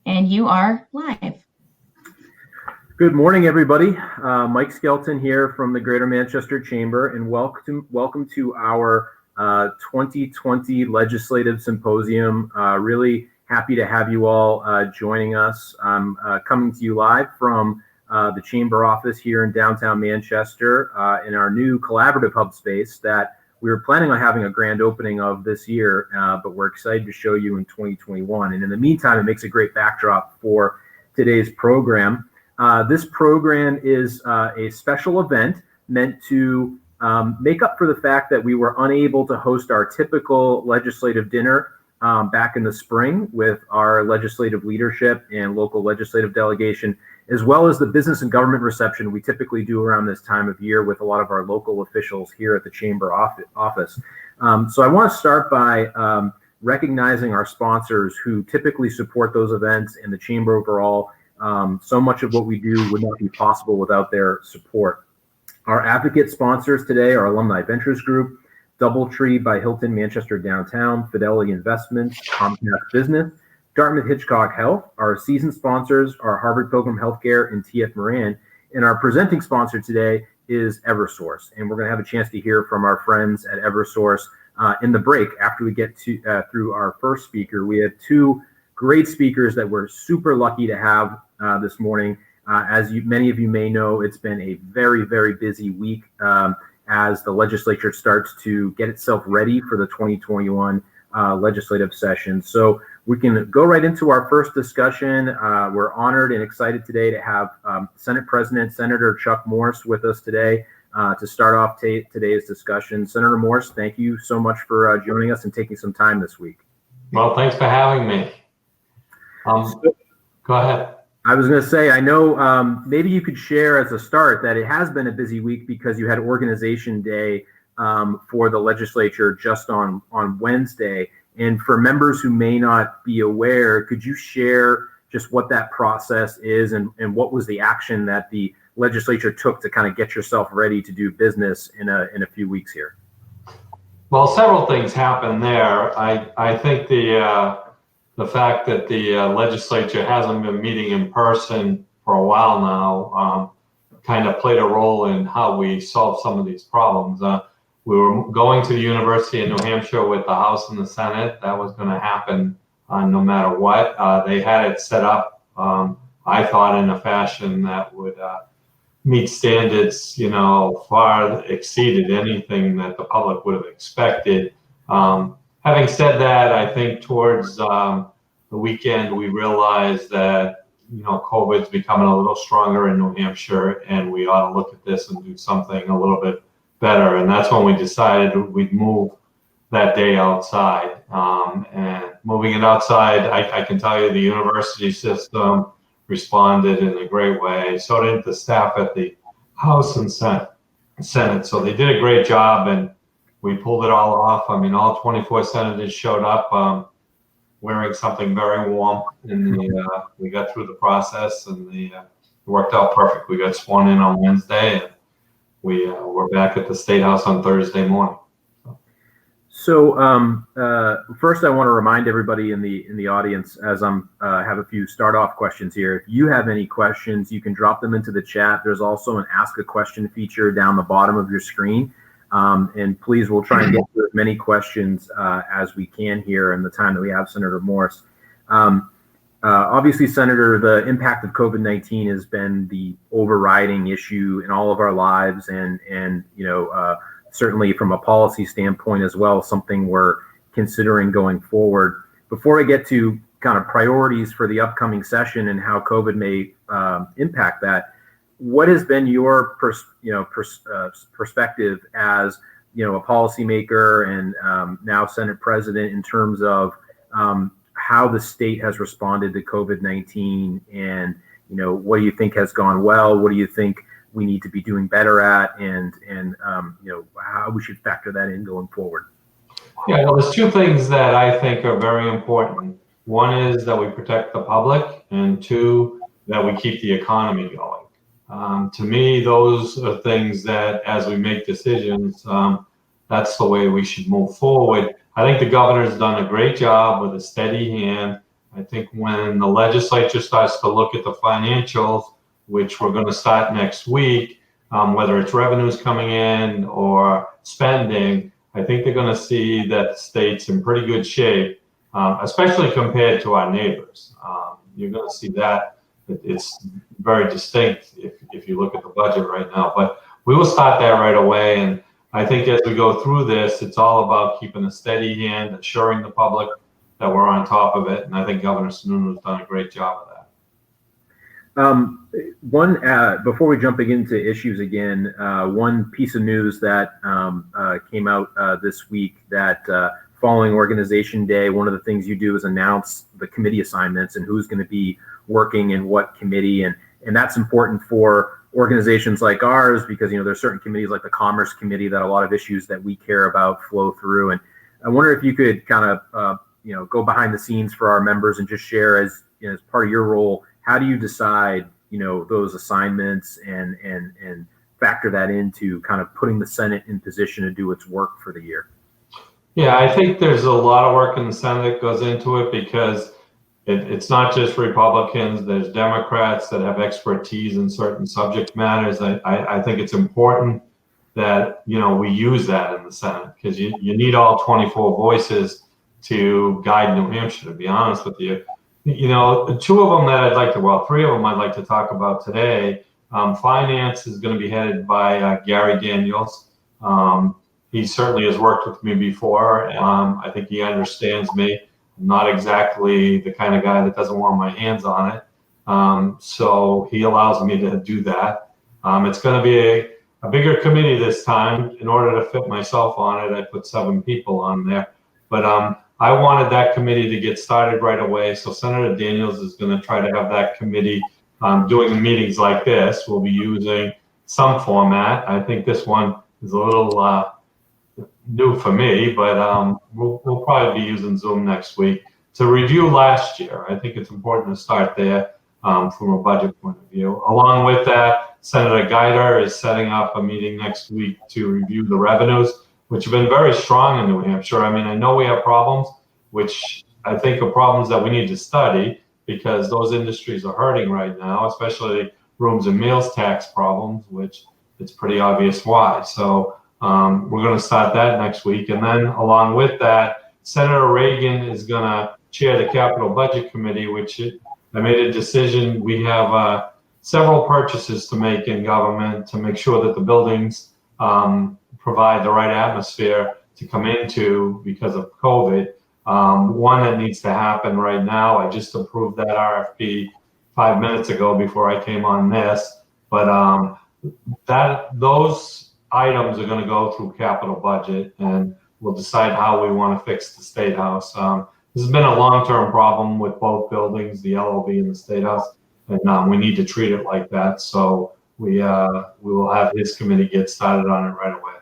And you are live. Good morning, everybody. Mike Skelton here from the Greater Manchester Chamber, and welcome to our 2020 Legislative Symposium. Really happy to have you all joining us. I'm coming to you live from the Chamber office here in downtown Manchester in our new collaborative hub space that we were planning on having a grand opening of this year, but we're excited to show you in 2021. And in the meantime, it makes a great backdrop for today's program. This program is a special event meant to make up for the fact that we were unable to host our typical legislative dinner back in the spring with our legislative leadership and local legislative delegation, as well as the business and government reception we typically do around this time of year with a lot of our local officials here at the Chamber office. So I want to start by recognizing our sponsors who typically support those events and the Chamber overall. So much of what we do would not be possible without their support. Our advocate sponsors today are Alumni Ventures Group, Doubletree by Hilton Manchester Downtown, Fidelity Investments, Comcast Business, Dartmouth Hitchcock Health. Our season sponsors are Harvard Pilgrim Healthcare and TF Moran. And our presenting sponsor today is Eversource. And we're going to have a chance to hear from our friends at Eversource in the break after we get to through our first speaker. We have two great speakers that we're super lucky to have this morning. As many of you may know, it's been a very, very busy week as the legislature starts to get itself ready for the 2021 legislative session. So we can go right into our first discussion. We're honored and excited today to have Senate President Senator Chuck Morse with us today to start off today's discussion. Senator Morse, thank you so much for joining us and taking some time this week. Well, thanks for having me. Go ahead. I was going to say, I know maybe you could share as a start that it has been a busy week because you had Organization Day for the legislature just on Wednesday. And for members who may not be aware, could you share just what that process is and what was the action that the legislature took to kind of get yourself ready to do business in a few weeks here? Well, several things happened there. I think the fact that the legislature hasn't been meeting in person for a while now kind of played a role in how we solve some of these problems. We were going to the University of New Hampshire with the House and the Senate. That was going to happen no matter what. They had it set up, I thought, in a fashion that would meet standards, far exceeded anything that the public would have expected. Having said that, I think towards the weekend, we realized that, COVID's becoming a little stronger in New Hampshire, and we ought to look at this and do something a little bit better. And that's when we decided we'd move that day outside. And moving it outside, I can tell you the university system responded in a great way. So did the staff at the House and Senate. So they did a great job, and we pulled it all off. I mean, all 24 senators showed up wearing something very warm, and we got through the process, and it worked out perfect. We got sworn in on Wednesday, and we're back at the State House on Thursday morning. So first, I want to remind everybody in the audience, as I have a few start-off questions here. If you have any questions, you can drop them into the chat. There's also an Ask a Question feature down the bottom of your screen. And please, we'll try and get to as many questions as we can here in the time that we have, Senator Morse. Obviously, Senator, the impact of COVID-19 has been the overriding issue in all of our lives, and certainly from a policy standpoint as well, something we're considering going forward. Before I get to kind of priorities for the upcoming session and how COVID may impact that, what has been your perspective as a policymaker and now Senate President in terms of how the state has responded to COVID-19, and what do you think has gone well? What do you think we need to be doing better at, and how we should factor that in going forward? Yeah, well, there's two things that I think are very important. One is that we protect the public, and two, that we keep the economy going. To me, those are things that, as we make decisions, that's the way we should move forward. I think the governor's done a great job with a steady hand I think when the legislature starts to look at the financials, which we're going to start next week, whether it's revenues coming in or spending, I think they're going to see that the state's in pretty good shape, especially compared to our neighbors. You're going to see that it's very distinct if you look at the budget right now. But we will start that right away. And I think as we go through this, it's all about keeping a steady hand, assuring the public that we're on top of it. And I think Governor Sununu's done a great job of that. Before we jump into issues again, one piece of news that came out this week that following Organization Day, one of the things you do is announce the committee assignments and who's going to be working in what committee. And that's important for organizations like ours because, there's certain committees like the Commerce Committee that a lot of issues that we care about flow through. And I wonder if you could kind of, go behind the scenes for our members and just share as part of your role, how do you decide, those assignments and factor that into kind of putting the Senate in position to do its work for the year? Yeah, I think there's a lot of work in the Senate that goes into it because it's not just Republicans. There's Democrats that have expertise in certain subject matters. I think it's important that, we use that in the Senate because you need all 24 voices to guide New Hampshire, to be honest with you. Two of them that three of them I'd like to talk about today. Finance is going to be headed by Gary Daniels. He certainly has worked with me before. I think he understands me. I'm not exactly the kind of guy that doesn't want my hands on it. So he allows me to do that. It's going to be a bigger committee this time. In order to fit myself on it, I put 7 people on there. But I wanted that committee to get started right away. So Senator Daniels is going to try to have that committee doing meetings like this. We'll be using some format. I think this one is a little new for me, but we'll probably be using Zoom next week to review last year. I think it's important to start there from a budget point of view. Along with that, Senator Guider is setting up a meeting next week to review the revenues, which have been very strong in New Hampshire. I mean, I know we have problems, which I think are problems that we need to study because those industries are hurting right now, especially rooms and meals tax problems, which it's pretty obvious why. So we're going to start that next week. And then along with that, Senator Reagan is going to chair the Capital Budget Committee, which I made a decision. We have several purchases to make in government to make sure that the buildings provide the right atmosphere to come into because of COVID. One that needs to happen right now, I just approved that RFP 5 minutes ago before I came on this, but those items are going to go through capital budget and we'll decide how we want to fix the State House. This has been a long-term problem with both buildings, the LOB and the State House, and we need to treat it like that. So we will have his committee get started on it right away.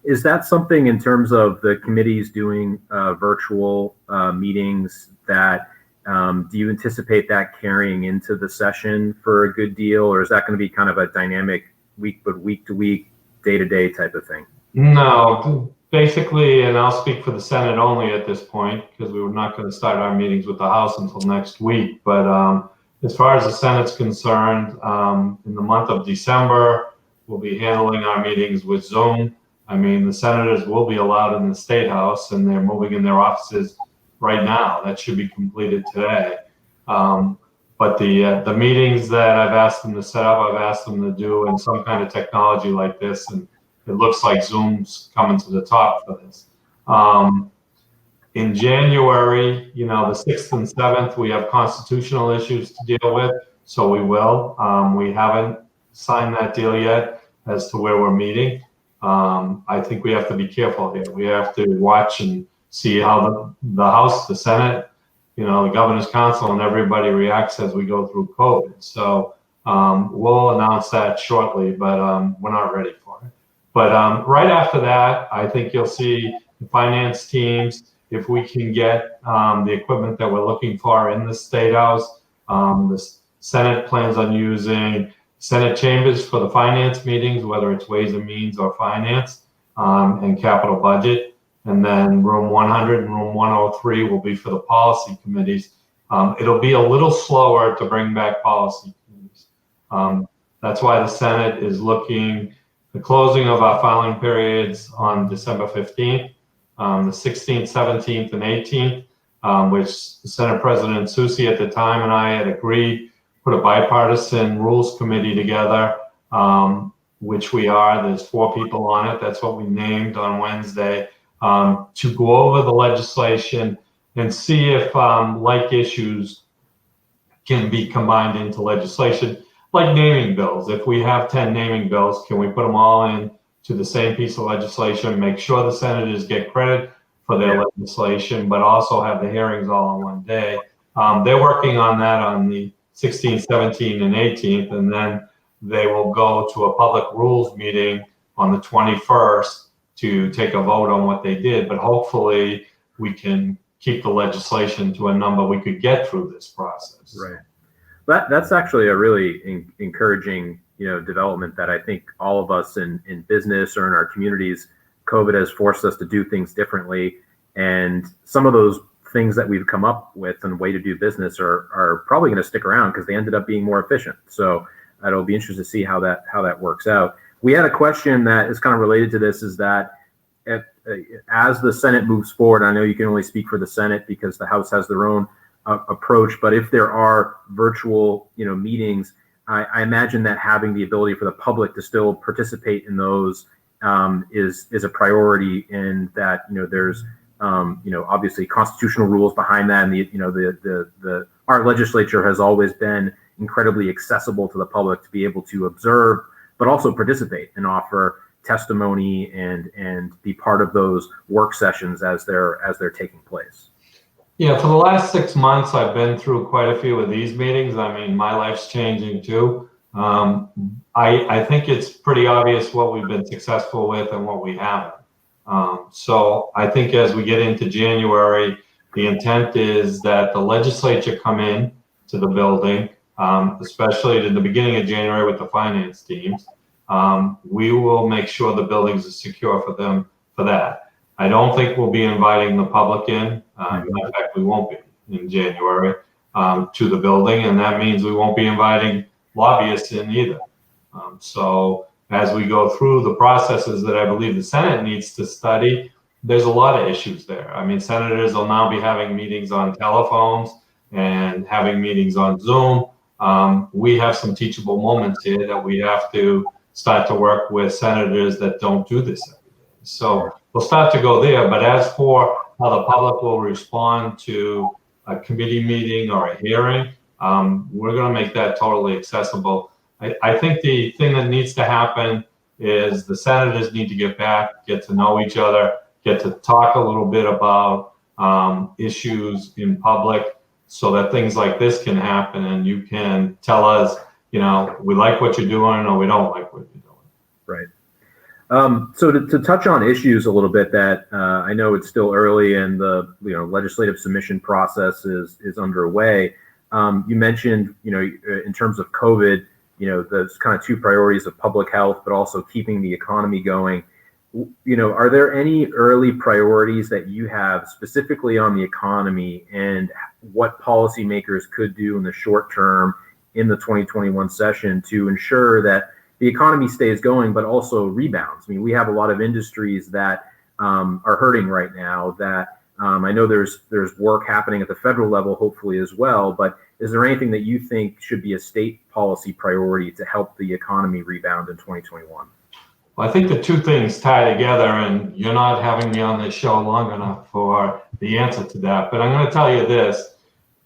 Is that something in terms of the committees doing virtual meetings that do you anticipate that carrying into the session for a good deal, or is that going to be kind of a dynamic week to week, day to day type of thing? No, basically, and I'll speak for the Senate only at this point because we were not going to start our meetings with the House until next week. But as far as the Senate's concerned, in the month of December, we'll be handling our meetings with Zoom. I mean, the senators will be allowed in the State House and they're moving in their offices right now. That should be completed today. But the meetings that I've asked them to set up, I've asked them to do in some kind of technology like this. And it looks like Zoom's coming to the top for this. In January, the 6th and 7th, we have constitutional issues to deal with. So we will. We haven't signed that deal yet as to where we're meeting. I think we have to be careful here. We have to watch and see how the House, the Senate, the Governor's Council and everybody reacts as we go through COVID. So we'll announce that shortly, but we're not ready for it. But right after that, I think you'll see the finance teams, if we can get the equipment that we're looking for in the State House. The Senate plans on using Senate chambers for the finance meetings, whether it's Ways and Means or Finance and Capital Budget. And then room 100 and room 103 will be for the policy committees. It'll be a little slower to bring back policy committees. That's why the Senate is looking the closing of our filing periods on December 15th, the 16th, 17th, and 18th, which the Senate President Susi at the time and I had agreed, put a bipartisan rules committee together, which we are. There's 4 people on it. That's what we named on Wednesday, to go over the legislation and see if like issues can be combined into legislation, like naming bills. If we have 10 naming bills, can we put them all in to the same piece of legislation, make sure the senators get credit for their legislation, but also have the hearings all on one day? They're working on that on the 16th, 17th, and 18th, and then they will go to a public rules meeting on the 21st to take a vote on what they did. But hopefully we can keep the legislation to a number we could get through this process. Right. That's actually a really encouraging, development that I think all of us in business or in our communities, COVID has forced us to do things differently. And some of those things that we've come up with and way to do business are probably going to stick around because they ended up being more efficient. So it'll be interesting to see how that works out. We had a question that is kind of related to this, is that as the Senate moves forward, I know you can only speak for the Senate because the House has their own approach, but if there are virtual, meetings, I imagine that having the ability for the public to still participate in those is a priority, and that there's obviously constitutional rules behind that, and our legislature has always been incredibly accessible to the public to be able to observe, but also participate and offer testimony and be part of those work sessions as they're taking place. Yeah, for the last 6 months, I've been through quite a few of these meetings. I mean, my life's changing too. I think it's pretty obvious what we've been successful with and what we haven't. So I think as we get into January, the intent is that the legislature come in to the building, especially in the beginning of January with the finance teams. We will make sure the buildings are secure for them for that. I don't think we'll be inviting the public in. In fact, we won't be in January to the building, and that means we won't be inviting lobbyists in either. So as we go through the processes that I believe the Senate needs to study, there's a lot of issues there. I mean, senators will now be having meetings on telephones and having meetings on Zoom. We have some teachable moments here that we have to start to work with senators that don't do this every day. So we'll start to go there. But as for how the public will respond to a committee meeting or a hearing, we're going to make that totally accessible. I think the thing that needs to happen is the senators need to get back, get to know each other, get to talk a little bit about issues in public, so that things like this can happen and you can tell us, we like what you're doing or we don't like what you're doing. Right. So to touch on issues a little bit that I know it's still early and the legislative submission process is underway. You mentioned in terms of COVID, those kind of 2 priorities of public health, but also keeping the economy going. Are there any early priorities that you have specifically on the economy and what policymakers could do in the short term in the 2021 session to ensure that the economy stays going, but also rebounds? I mean, we have a lot of industries that are hurting right now that I know there's work happening at the federal level, hopefully as well, but is there anything that you think should be a state policy priority to help the economy rebound in 2021? Well, I think the 2 things tie together, and you're not having me on this show long enough for the answer to that. But I'm going to tell you this.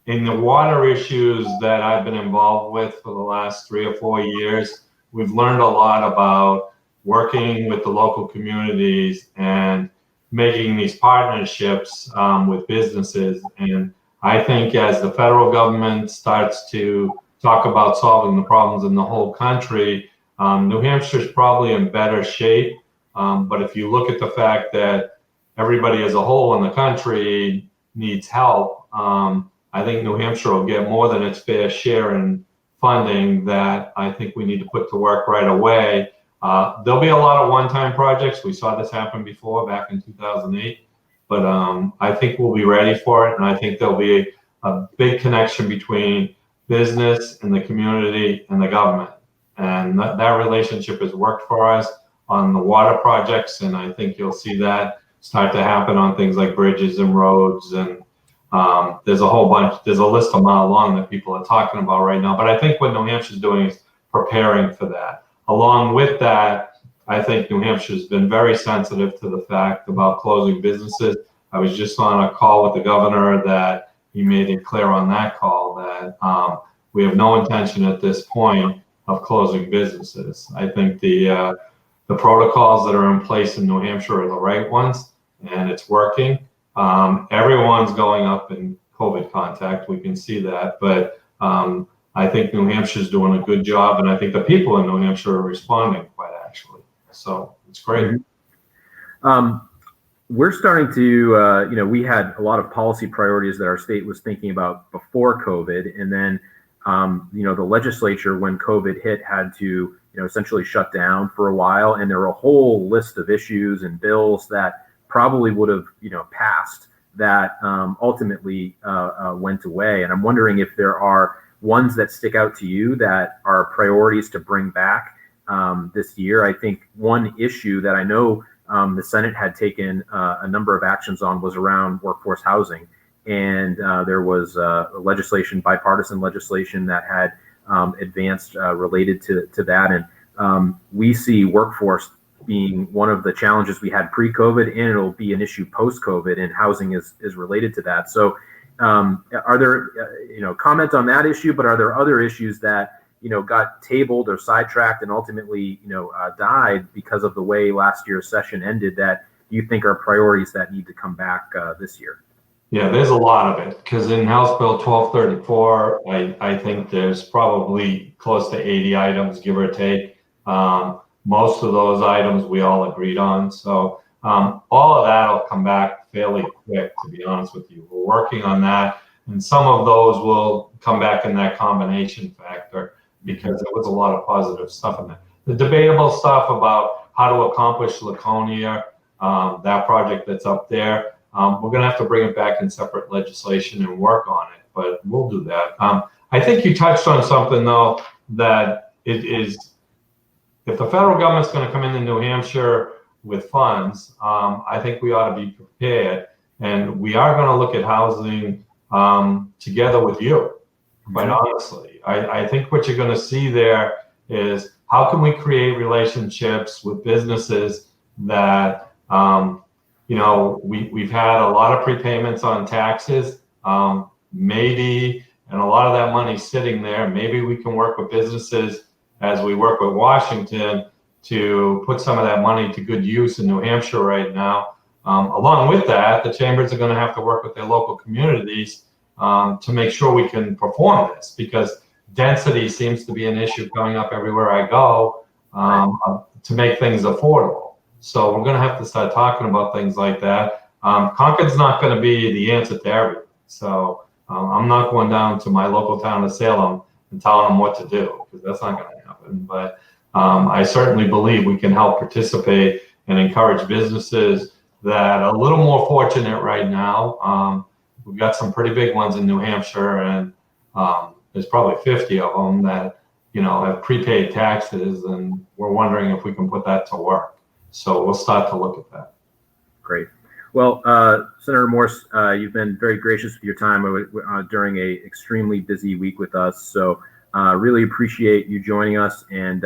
In the water issues that I've been involved with for the last 3 or 4 years, we've learned a lot about working with the local communities and making these partnerships with businesses. And I think as the federal government starts to talk about solving the problems in the whole country, New Hampshire is probably in better shape. But if you look at the fact that everybody as a whole in the country needs help, I think New Hampshire will get more than its fair share in funding that I think we need to put to work right away. There'll be a lot of one-time projects. We saw this happen before back in 2008, but I think we'll be ready for it. And I think there'll be a big connection between business and the community and the government. And that relationship has worked for us on the water projects, and I think you'll see that start to happen on things like bridges and roads, and there's a whole bunch, there's a list a mile long that people are talking about right now. But I think what New Hampshire's doing is preparing for that. Along with that, I think New Hampshire's been very sensitive to the fact about closing businesses. I was just on a call with the governor that he made it clear on that call that we have no intention at this point of closing businesses. I think the protocols that are in place in New Hampshire are the right ones, and it's working. Everyone's going up in COVID contact, we can see that, but I think New Hampshire's doing a good job, and I think the people in New Hampshire are responding quite actually. So it's great. We're starting to, we had a lot of policy priorities that our state was thinking about before COVID, and then, the legislature, when COVID hit, had to, essentially shut down for a while, and there were a whole list of issues and bills that probably would have, passed that ultimately went away. And I'm wondering if there are ones that stick out to you that are priorities to bring back this year. I think one issue that I know the Senate had taken a number of actions on was around workforce housing. And there was bipartisan legislation that had advanced related to that. And we see workforce being one of the challenges we had pre-COVID, and it'll be an issue post-COVID, and housing is related to that. So are there, comment on that issue, but are there other issues that, got tabled or sidetracked and ultimately, died because of the way last year's session ended that you think are priorities that need to come back this year? Yeah, there's a lot of it, because in House Bill 1234, I think there's probably close to 80 items, give or take. Most of those items we all agreed on. So all of that will come back fairly quick, to be honest with you. We're working on that, and some of those will come back in that combination factor because there was a lot of positive stuff in there. The debatable stuff about how to accomplish Laconia, that project that's up there, we're going to have to bring it back in separate legislation and work on it, but we'll do that. I think you touched on something, though, that it is, if the federal government's going to come into New Hampshire with funds, I think we ought to be prepared, and we are going to look at housing together with you, quite honestly. I think what you're going to see there is how can we create relationships with businesses that, we've had a lot of prepayments on taxes, maybe, and a lot of that money sitting there. Maybe we can work with businesses as we work with Washington to put some of that money to good use in New Hampshire right now. Along with that, the chambers are going to have to work with their local communities to make sure we can perform this, because density seems to be an issue coming up everywhere I go to make things affordable. So we're going to have to start talking about things like that. Concord's not going to be the answer to everything. So I'm not going down to my local town of Salem and telling them what to do, because that's not going to happen. But I certainly believe we can help participate and encourage businesses that are a little more fortunate right now. We've got some pretty big ones in New Hampshire, and there's probably 50 of them that have prepaid taxes, and we're wondering if we can put that to work. So we'll start to look at that. Great. Well, Senator Morse, you've been very gracious with your time during a extremely busy week with us. So really appreciate you joining us, and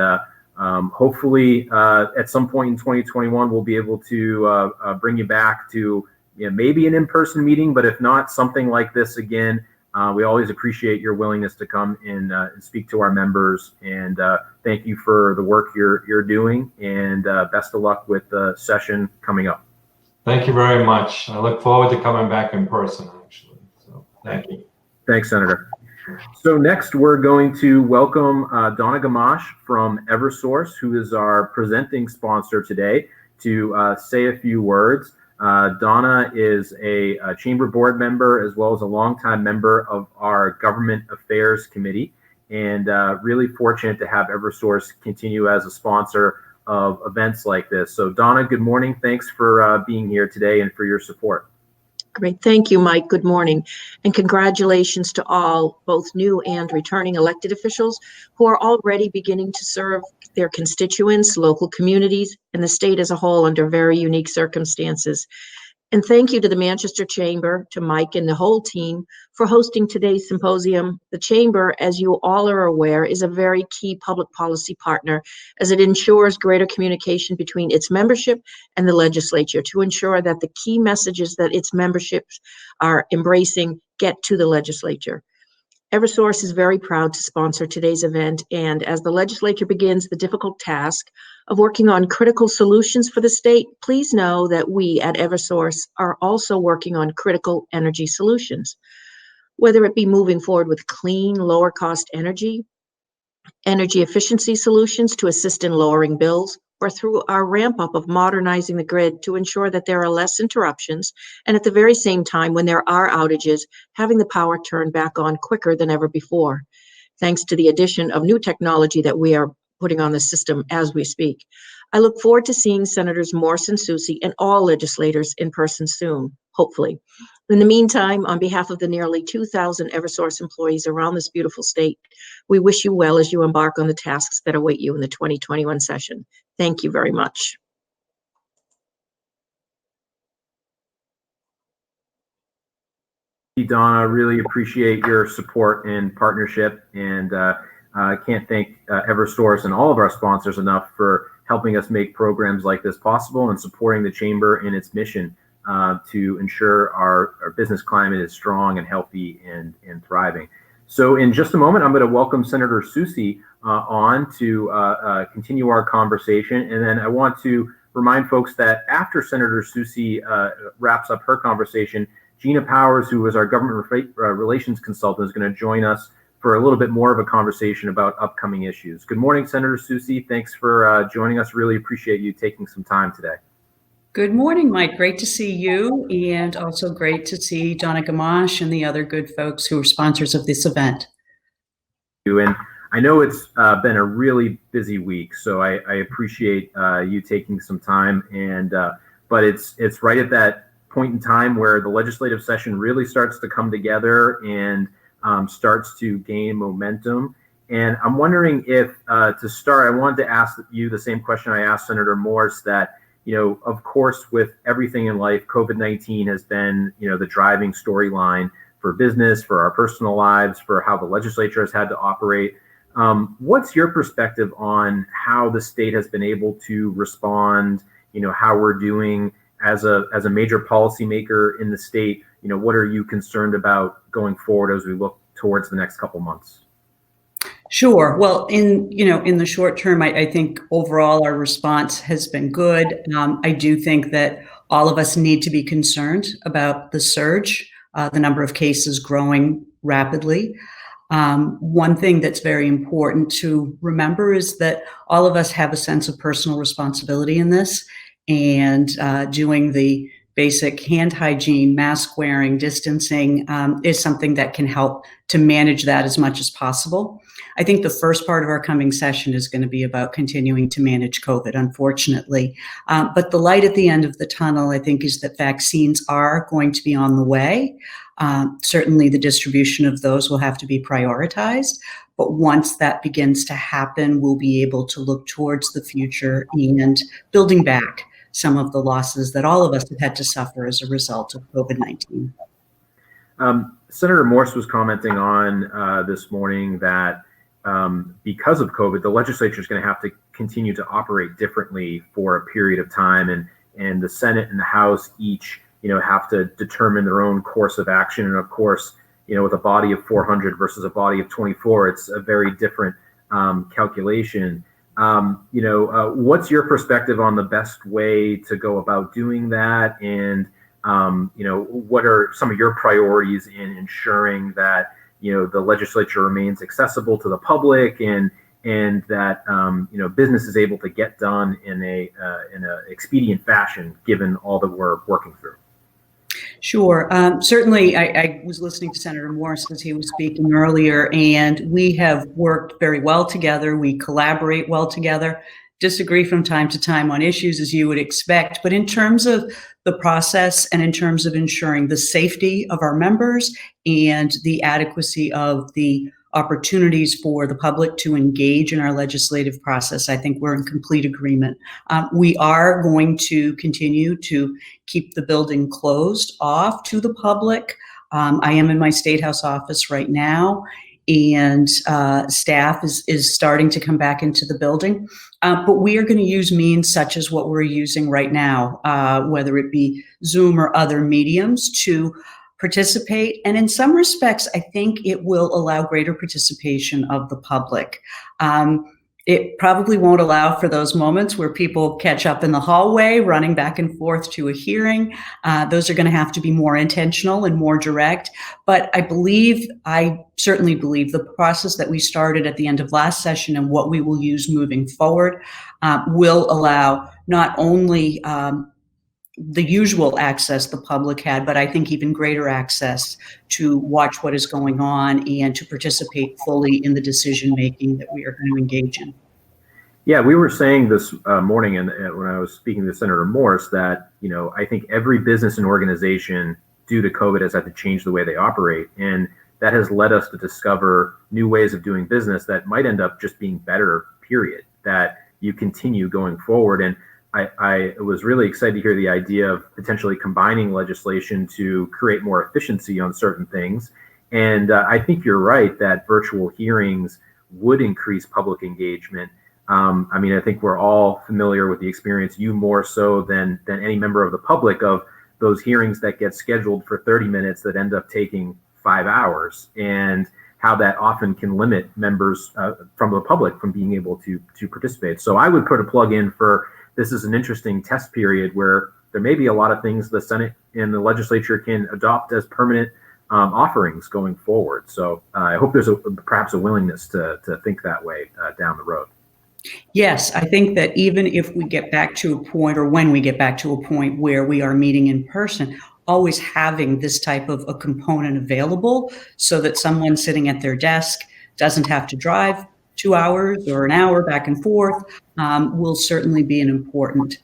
hopefully at some point in 2021 we'll be able to bring you back to maybe an in-person meeting, but if not, something like this again. We always appreciate your willingness to come and speak to our members, and thank you for the work you're doing, and best of luck with the session coming up. Thank you very much. I look forward to coming back in person, actually. So thank you. Thanks, Senator. So next, we're going to welcome Donna Gamache from Eversource, who is our presenting sponsor today, to say a few words. Donna is a chamber board member as well as a longtime member of our Government Affairs Committee, and really fortunate to have Eversource continue as a sponsor of events like this. So Donna, good morning. Thanks for being here today and for your support. Great. Thank you, Mike. Good morning. And congratulations to all, both new and returning elected officials who are already beginning to serve their constituents, local communities, and the state as a whole under very unique circumstances. And thank you to the Manchester Chamber, to Mike and the whole team for hosting today's symposium. The Chamber, as you all are aware, is a very key public policy partner as it ensures greater communication between its membership and the legislature to ensure that the key messages that its memberships are embracing get to the legislature. Eversource is very proud to sponsor today's event, and as the legislature begins the difficult task of working on critical solutions for the state, please know that we at Eversource are also working on critical energy solutions. Whether it be moving forward with clean, lower cost energy efficiency solutions to assist in lowering bills, or through our ramp up of modernizing the grid to ensure that there are less interruptions, and at the very same time, when there are outages, having the power turned back on quicker than ever before, thanks to the addition of new technology that we are putting on the system as we speak. I look forward to seeing Senators Morse and Soucy and all legislators in person soon, hopefully. In the meantime, on behalf of the nearly 2,000 Eversource employees around this beautiful state, we wish you well as you embark on the tasks that await you in the 2021 session. Thank you very much. Donna, really appreciate your support and partnership, and I can't thank Eversource and all of our sponsors enough for helping us make programs like this possible and supporting the Chamber in its mission to ensure our business climate is strong and healthy and thriving. So in just a moment, I'm going to welcome Senator Soucy on to continue our conversation. And then I want to remind folks that after Senator Soucy wraps up her conversation, Gina Powers, who is our government relations consultant, is going to join us for a little bit more of a conversation about upcoming issues. Good morning, Senator Soucy. Thanks for joining us. Really appreciate you taking some time today. Good morning, Mike. Great to see you, and also great to see Donna Gamache and the other good folks who are sponsors of this event. And I know it's been a really busy week, so I appreciate you taking some time. And but it's right at that point in time where the legislative session really starts to come together and starts to gain momentum. And I'm wondering if, to start, I wanted to ask you the same question I asked Senator Morse, that, you know, of course, with everything in life, COVID-19 has been, you know, the driving storyline for business, for our personal lives, for how the legislature has had to operate. What's your perspective on how the state has been able to respond, you know, how we're doing as a major policymaker in the state? You know, what are you concerned about going forward as we look towards the next couple months? Sure. Well, in the short term, I think overall our response has been good. I do think that all of us need to be concerned about the surge, the number of cases growing rapidly. One thing that's very important to remember is that all of us have a sense of personal responsibility in this, and doing the basic hand hygiene, mask wearing, distancing is something that can help to manage that as much as possible. I think the first part of our coming session is going to be about continuing to manage COVID, unfortunately. But the light at the end of the tunnel, I think, is that vaccines are going to be on the way. Certainly the distribution of those will have to be prioritized. But once that begins to happen, we'll be able to look towards the future and building back some of the losses that all of us have had to suffer as a result of COVID-19. Senator Morse was commenting on this morning that because of COVID, the legislature is going to have to continue to operate differently for a period of time, and the Senate and the House each, you know, have to determine their own course of action. And of course, you know, with a body of 400 versus a body of 24, it's a very different calculation. What's your perspective on the best way to go about doing that? And, what are some of your priorities in ensuring that, you know, the legislature remains accessible to the public and that, business is able to get done in a expedient fashion, given all that we're working through? Sure. Certainly, I was listening to Senator Morse as he was speaking earlier, and we have worked very well together. We collaborate well together. disagree from time to time on issues, as you would expect. But in terms of the process and in terms of ensuring the safety of our members and the adequacy of the opportunities for the public to engage in our legislative process, I think we're in complete agreement. We are going to continue to keep the building closed off to the public. I am in my State House office right now, and staff is starting to come back into the building. But we are going to use means such as what we're using right now, whether it be Zoom or other mediums, to participate. And in some respects, I think it will allow greater participation of the public. It probably won't allow for those moments where people catch up in the hallway, running back and forth to a hearing. Those are going to have to be more intentional and more direct. But I certainly believe the process that we started at the end of last session and what we will use moving forward will allow not only the usual access the public had, but I think even greater access to watch what is going on and to participate fully in the decision-making that we are going to engage in. Yeah, we were saying this morning, and when I was speaking to Senator Morse, that, I think every business and organization due to COVID has had to change the way they operate. And that has led us to discover new ways of doing business that might end up just being better, period, that you continue going forward. And I was really excited to hear the idea of potentially combining legislation to create more efficiency on certain things. And I think you're right that virtual hearings would increase public engagement. I think we're all familiar with the experience, you more so than any member of the public, of those hearings that get scheduled for 30 minutes that end up taking 5 hours, and how that often can limit members from the public from being able to participate. So I would put a plug in for this is an interesting test period where there may be a lot of things the Senate and the legislature can adopt as permanent offerings going forward. So I hope there's perhaps a willingness to think that way down the road. Yes, I think that even if we get back to a point, or when we get back to a point where we are meeting in person, always having this type of a component available so that someone sitting at their desk doesn't have to drive 2 hours or an hour back and forth will certainly be an important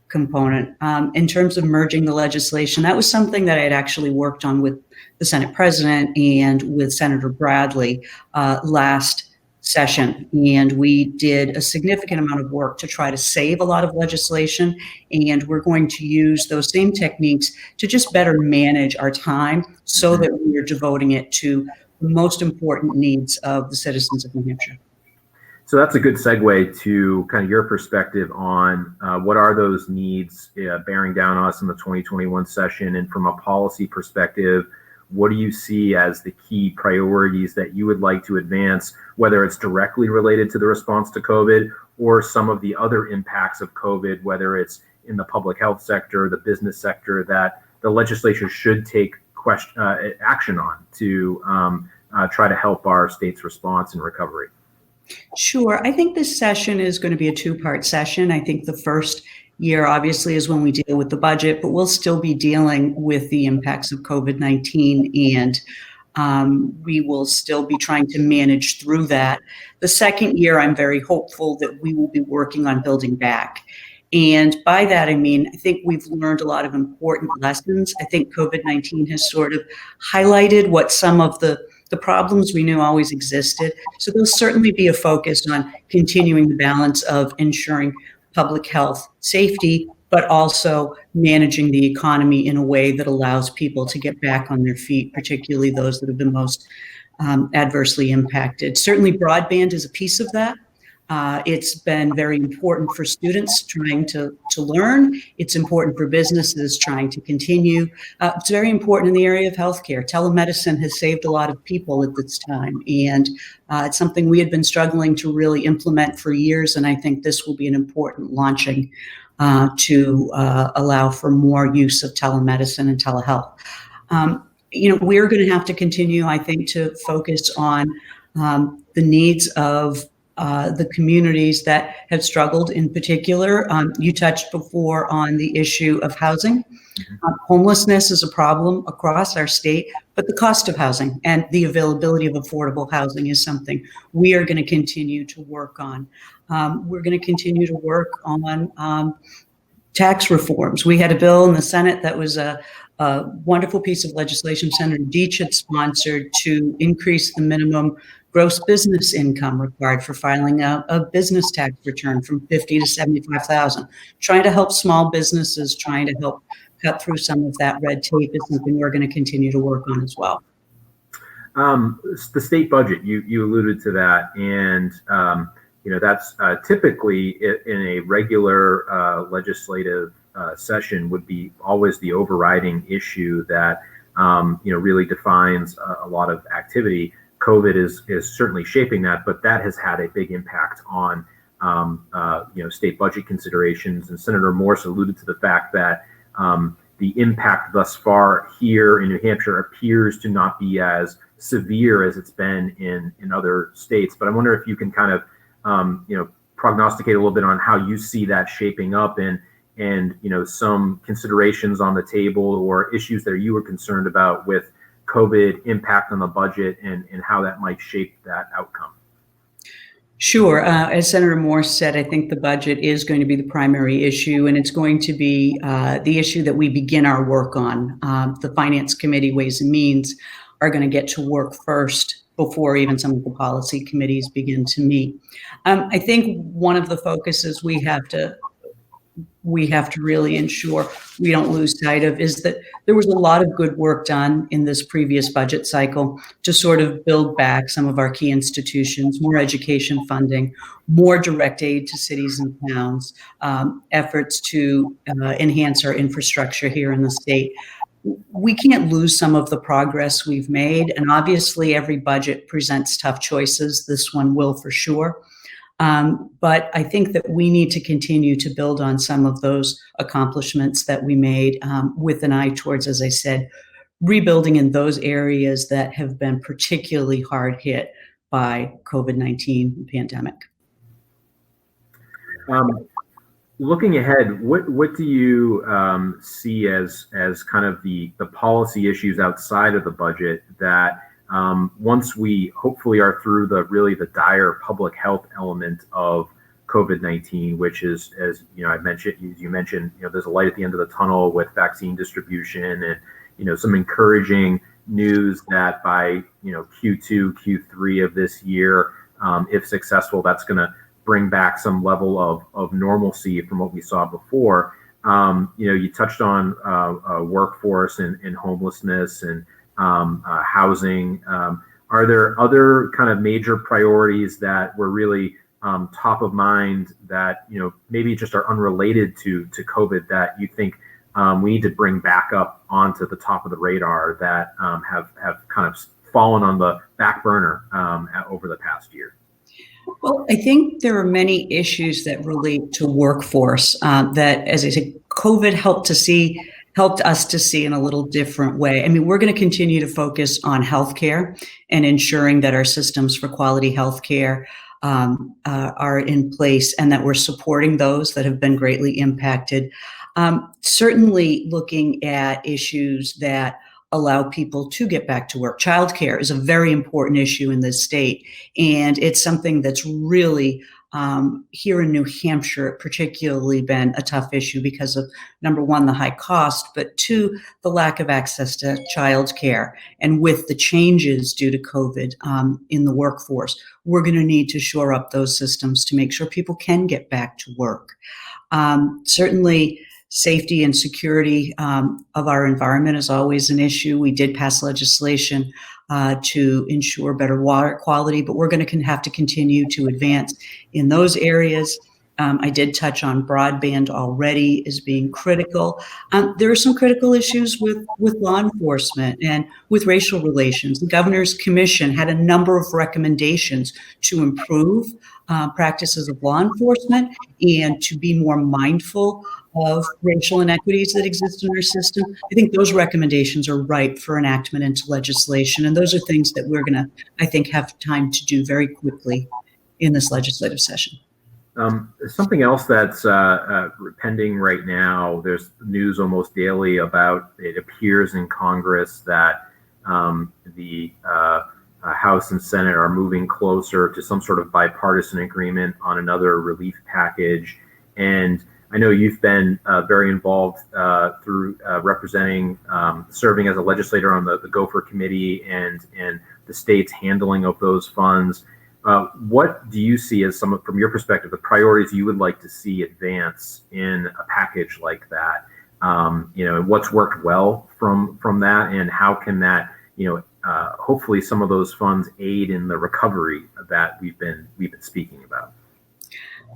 component. In terms of merging the legislation, that was something that I had actually worked on with the Senate President and with Senator Bradley last session. And we did a significant amount of work to try to save a lot of legislation. And we're going to use those same techniques to just better manage our time so that we are devoting it to the most important needs of the citizens of New Hampshire. So that's a good segue to kind of your perspective on what are those needs bearing down on us in the 2021 session, and from a policy perspective, what do you see as the key priorities that you would like to advance, whether it's directly related to the response to COVID or some of the other impacts of COVID, whether it's in the public health sector, the business sector, that the legislature should take action on to try to help our state's response and recovery? Sure. I think this session is going to be a two-part session. I think the first year, obviously, is when we deal with the budget, but we'll still be dealing with the impacts of COVID-19, and we will still be trying to manage through that. The second year, I'm very hopeful that we will be working on building back. And by that, I mean, I think we've learned a lot of important lessons. I think COVID-19 has sort of highlighted what some of the problems we knew always existed. So there'll certainly be a focus on continuing the balance of ensuring public health safety, but also managing the economy in a way that allows people to get back on their feet, particularly those that have been most adversely impacted. Certainly broadband is a piece of that. It's been very important for students trying to learn. It's important for businesses trying to continue. It's very important in the area of healthcare. Telemedicine has saved a lot of people at this time, and it's something we had been struggling to really implement for years, and I think this will be an important launching to allow for more use of telemedicine and telehealth. We're going to have to continue, I think, to focus on the needs of the communities that have struggled in particular. You touched before on the issue of housing. Homelessness is a problem across our state, but the cost of housing and the availability of affordable housing is something we are going to continue to work on. we're going to continue to work on tax reforms. We had a bill in the Senate that was a wonderful piece of legislation Senator Deach had sponsored to increase the minimum gross business income required for filing a business tax return from $50,000 to $75,000. Trying to help small businesses, trying to help cut through some of that red tape is something we're going to continue to work on as well. The state budget, you alluded to that, and that's typically in a regular legislative session would be always the overriding issue that really defines a lot of activity. COVID is certainly shaping that, but that has had a big impact on state budget considerations. And Senator Morse alluded to the fact that the impact thus far here in New Hampshire appears to not be as severe as it's been in other states. But I wonder if you can kind of prognosticate a little bit on how you see that shaping up and some considerations on the table or issues that you were concerned about with COVID impact on the budget and how that might shape that outcome. Sure. As Senator Morse said, I think the budget is going to be the primary issue, and it's going to be the issue that we begin our work on. The Finance Committee, Ways and Means, are going to get to work first before even some of the policy committees begin to meet. I think one of the focuses we have to really ensure we don't lose sight of is that there was a lot of good work done in this previous budget cycle to sort of build back some of our key institutions, more education funding, more direct aid to cities and towns, efforts to enhance our infrastructure here in the state. We can't lose some of the progress we've made, and obviously every budget presents tough choices. This one will for sure. But I think that we need to continue to build on some of those accomplishments that we made with an eye towards, as I said, rebuilding in those areas that have been particularly hard hit by COVID-19 pandemic. Looking ahead, what do you see as kind of the policy issues outside of the budget that once we hopefully are through the dire public health element of COVID-19, which is, as you mentioned, there's a light at the end of the tunnel with vaccine distribution and some encouraging news that by Q2, Q3 of this year, if successful, that's going to bring back some level of normalcy from what we saw before. You touched on workforce and homelessness and housing. Are there other kind of major priorities that were really top of mind that maybe just are unrelated to COVID that you think we need to bring back up onto the top of the radar that have kind of fallen on the back burner over the past year? Well, I think there are many issues that relate to workforce that, as I said, COVID helped us to see in a little different way. I mean, we're going to continue to focus on healthcare and ensuring that our systems for quality healthcare are in place and that we're supporting those that have been greatly impacted. Certainly looking at issues that allow people to get back to work. Childcare is a very important issue in this state, and it's something that's really here in New Hampshire, particularly been a tough issue because of, number one, the high cost, but two, the lack of access to childcare. And with the changes due to COVID in the workforce, we're going to need to shore up those systems to make sure people can get back to work. Certainly, safety and security of our environment is always an issue. We did pass legislation to ensure better water quality, but we're going to have to continue to advance in those areas. I did touch on broadband already as being critical. There are some critical issues with law enforcement and with racial relations. The Governor's Commission had a number of recommendations to improve practices of law enforcement and to be more mindful of racial inequities that exist in our system. I think those recommendations are ripe for enactment into legislation, and those are things that we're going to, I think, have time to do very quickly in this legislative session. Something else that's pending right now, there's news almost daily about, it appears in Congress that the House and Senate are moving closer to some sort of bipartisan agreement on another relief package. And I know you've been very involved through representing, serving as a legislator on the Gopher Committee and the state's handling of those funds. What do you see as some, from your perspective, the priorities you would like to see advance in a package like that? And what's worked well from that, and how can that, hopefully some of those funds aid in the recovery that we've been speaking about?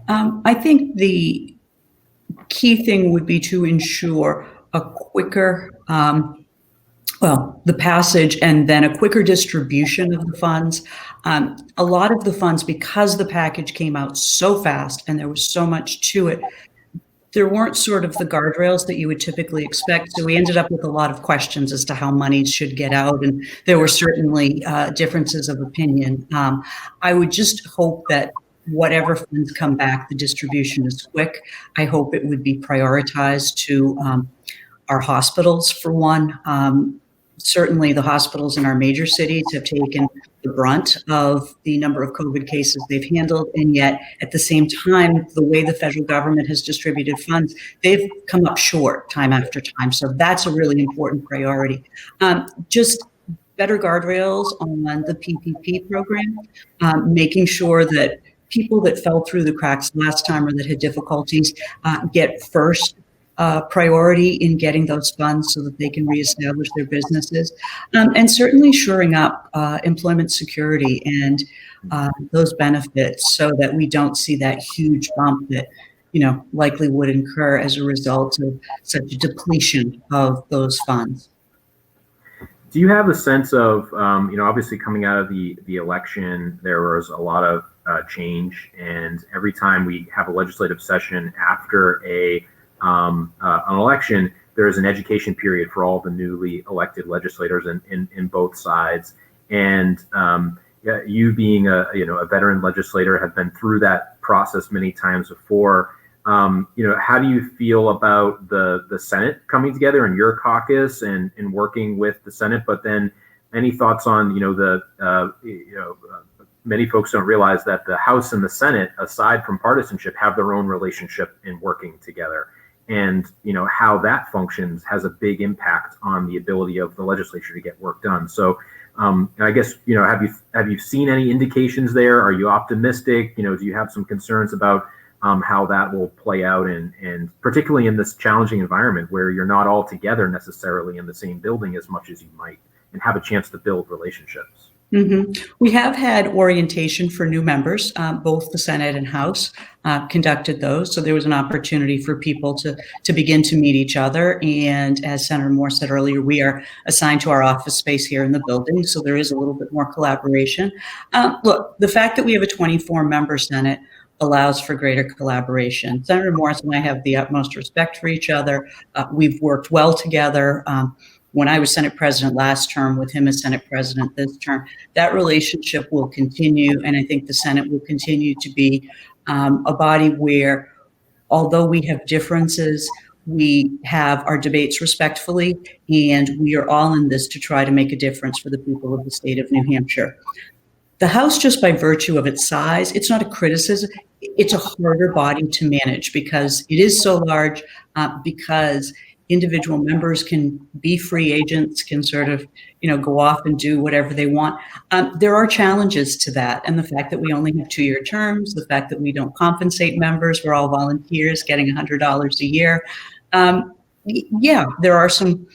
I think the key thing would be to ensure a quicker, the passage and then a quicker distribution of the funds. A lot of the funds, because the package came out so fast and there was so much to it, there weren't sort of the guardrails that you would typically expect. So we ended up with a lot of questions as to how money should get out. And there were certainly differences of opinion. I would just hope that whatever funds come back, the distribution is quick. I hope it would be prioritized to our hospitals, for one. Certainly the hospitals in our major cities have taken the brunt of the number of COVID cases they've handled. And yet at the same time, the way the federal government has distributed funds, they've come up short time after time. So that's a really important priority. Just better guardrails on the PPP program, making sure that people that fell through the cracks last time or that had difficulties get first priority in getting those funds so that they can reestablish their businesses, and certainly shoring up employment security and those benefits so that we don't see that huge bump that likely would incur as a result of such a depletion of those funds. Do you have a sense of, obviously coming out of the election, there was a lot of change, and every time we have a legislative session after an election, there is an education period for all the newly elected legislators in both sides. And you being a veteran legislator, have been through that process many times before. How do you feel about the Senate coming together in your caucus and working with the Senate? But then, any thoughts on many folks don't realize that the House and the Senate, aside from partisanship, have their own relationship in working together. And how that functions has a big impact on the ability of the legislature to get work done. So I guess have you seen any indications there? Are you optimistic? Do you have some concerns about how that will play out, and particularly in this challenging environment where you're not all together necessarily in the same building as much as you might, and have a chance to build relationships? Mm-hmm. We have had orientation for new members, both the Senate and House conducted those. So there was an opportunity for people to begin to meet each other. And as Senator Moore said earlier, we are assigned to our office space here in the building. So there is a little bit more collaboration. Look, the fact that we have a 24-member Senate allows for greater collaboration. Senator Morris and I have the utmost respect for each other. We've worked well together. When I was Senate President last term, with him as Senate President this term, that relationship will continue. And I think the Senate will continue to be a body where, although we have differences, we have our debates respectfully, and we are all in this to try to make a difference for the people of the state of New Hampshire. The House, just by virtue of its size, it's not a criticism, it's a harder body to manage because it is so large, because individual members can be free agents, can sort of, go off and do whatever they want. There are challenges to that. And the fact that we only have 2-year terms, the fact that we don't compensate members, we're all volunteers getting $100 a year. Yeah, there are some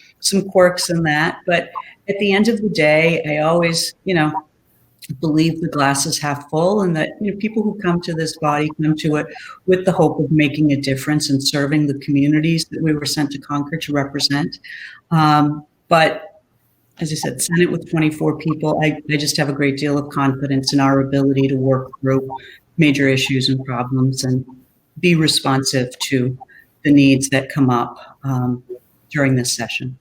quirks in that. But at the end of the day, I always, believe the glass is half full, and that people who come to this body come to it with the hope of making a difference and serving the communities that we were sent to Concord to represent. But as I said, Senate with 24 people, I just have a great deal of confidence in our ability to work through major issues and problems and be responsive to the needs that come up during this session.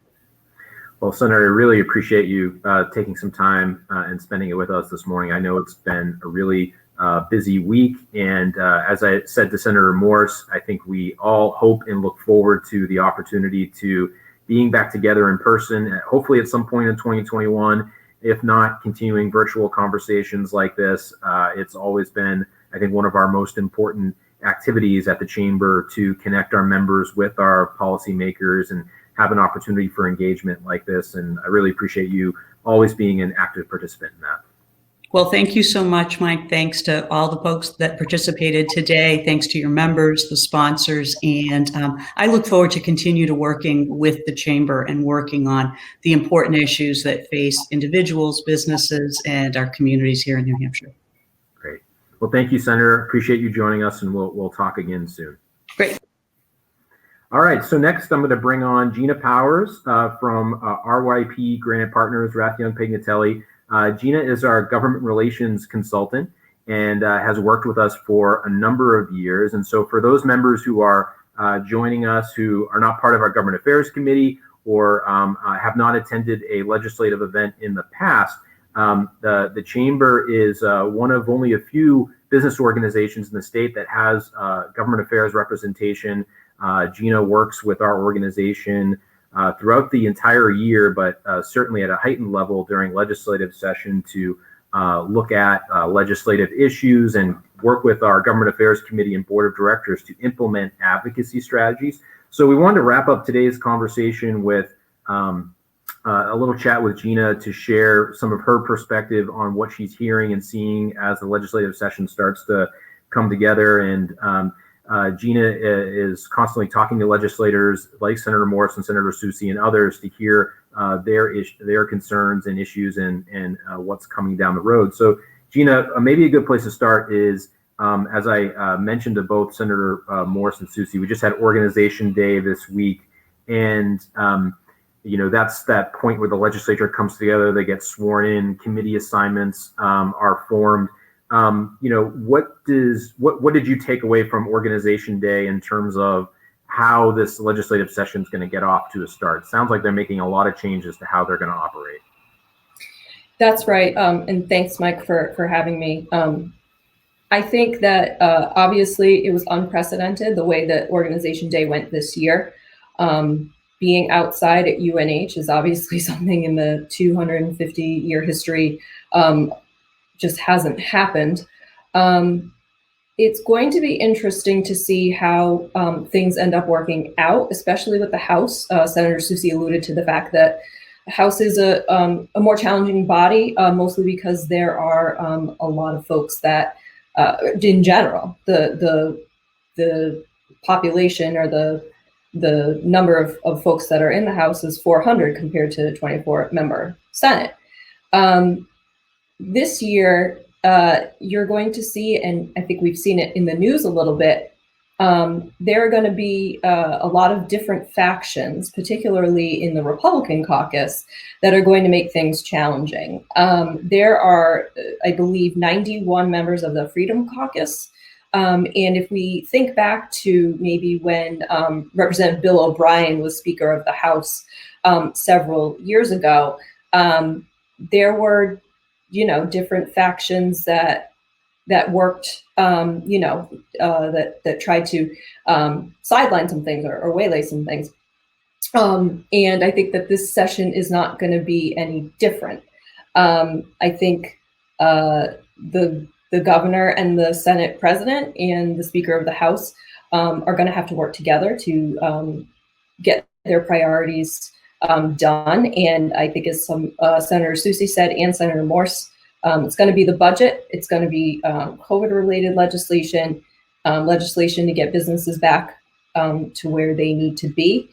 Well, Senator, I really appreciate you taking some time and spending it with us this morning. I know it's been a really busy week. And as I said to Senator Morse, I think we all hope and look forward to the opportunity to being back together in person, hopefully at some point in 2021, if not continuing virtual conversations like this. It's always been, I think, one of our most important activities at the Chamber to connect our members with our policymakers and have an opportunity for engagement like this. And I really appreciate you always being an active participant in that. Well, thank you so much, Mike. Thanks to all the folks that participated today. Thanks to your members, the sponsors, and I look forward to continue to working with the Chamber and working on the important issues that face individuals, businesses, and our communities here in New Hampshire. Great. Well, thank you, Senator. Appreciate you joining us, and we'll talk again soon. Great. All right. So next, I'm going to bring on Gina Powers from RYP Granite Partners, Rathyon Pignatelli. Gina is our government relations consultant and has worked with us for a number of years. And so for those members who are joining us who are not part of our government affairs committee or have not attended a legislative event in the past, the Chamber is one of only a few business organizations in the state that has government affairs representation. Gina works with our organization throughout the entire year, but certainly at a heightened level during legislative session to look at legislative issues and work with our Government Affairs Committee and Board of Directors to implement advocacy strategies. So we wanted to wrap up today's conversation with a little chat with Gina to share some of her perspective on what she's hearing and seeing as the legislative session starts to come together. And Gina is constantly talking to legislators like Senator Morse and Senator Soucy and others to hear their concerns and issues and what's coming down the road. So, Gina, maybe a good place to start is, as I mentioned to both Senator Morse and Soucy, we just had Organization Day this week, and that's that point where the legislature comes together, they get sworn in, committee assignments are formed. What did you take away from Organization Day in terms of how this legislative session is going to get off to a start? Sounds like they're making a lot of changes to how they're going to operate. That's right. And thanks, Mike, for having me. I think that obviously it was unprecedented the way that Organization Day went this year. Being outside at UNH is obviously something in the 250-year history just hasn't happened. It's going to be interesting to see how things end up working out, especially with the House. Senator Soucy alluded to the fact that the House is a more challenging body, mostly because there are a lot of folks that, in general, the population or the number of folks that are in the House is 400 compared to 24-member Senate. This year, you're going to see, and I think we've seen it in the news a little bit, there are going to be a lot of different factions, particularly in the Republican caucus, that are going to make things challenging. There are, I believe, 91 members of the Freedom Caucus. And if we think back to maybe when Representative Bill O'Brien was Speaker of the House several years ago, there were different factions that worked, that tried to sideline some things or waylay some things. And I think that this session is not going to be any different. I think the governor and the Senate president and the Speaker of the House are going to have to work together to get their priorities done. And I think, as some Senator Soucy said and Senator Morse, it's going to be the budget. It's going to be COVID-related legislation to get businesses back to where they need to be.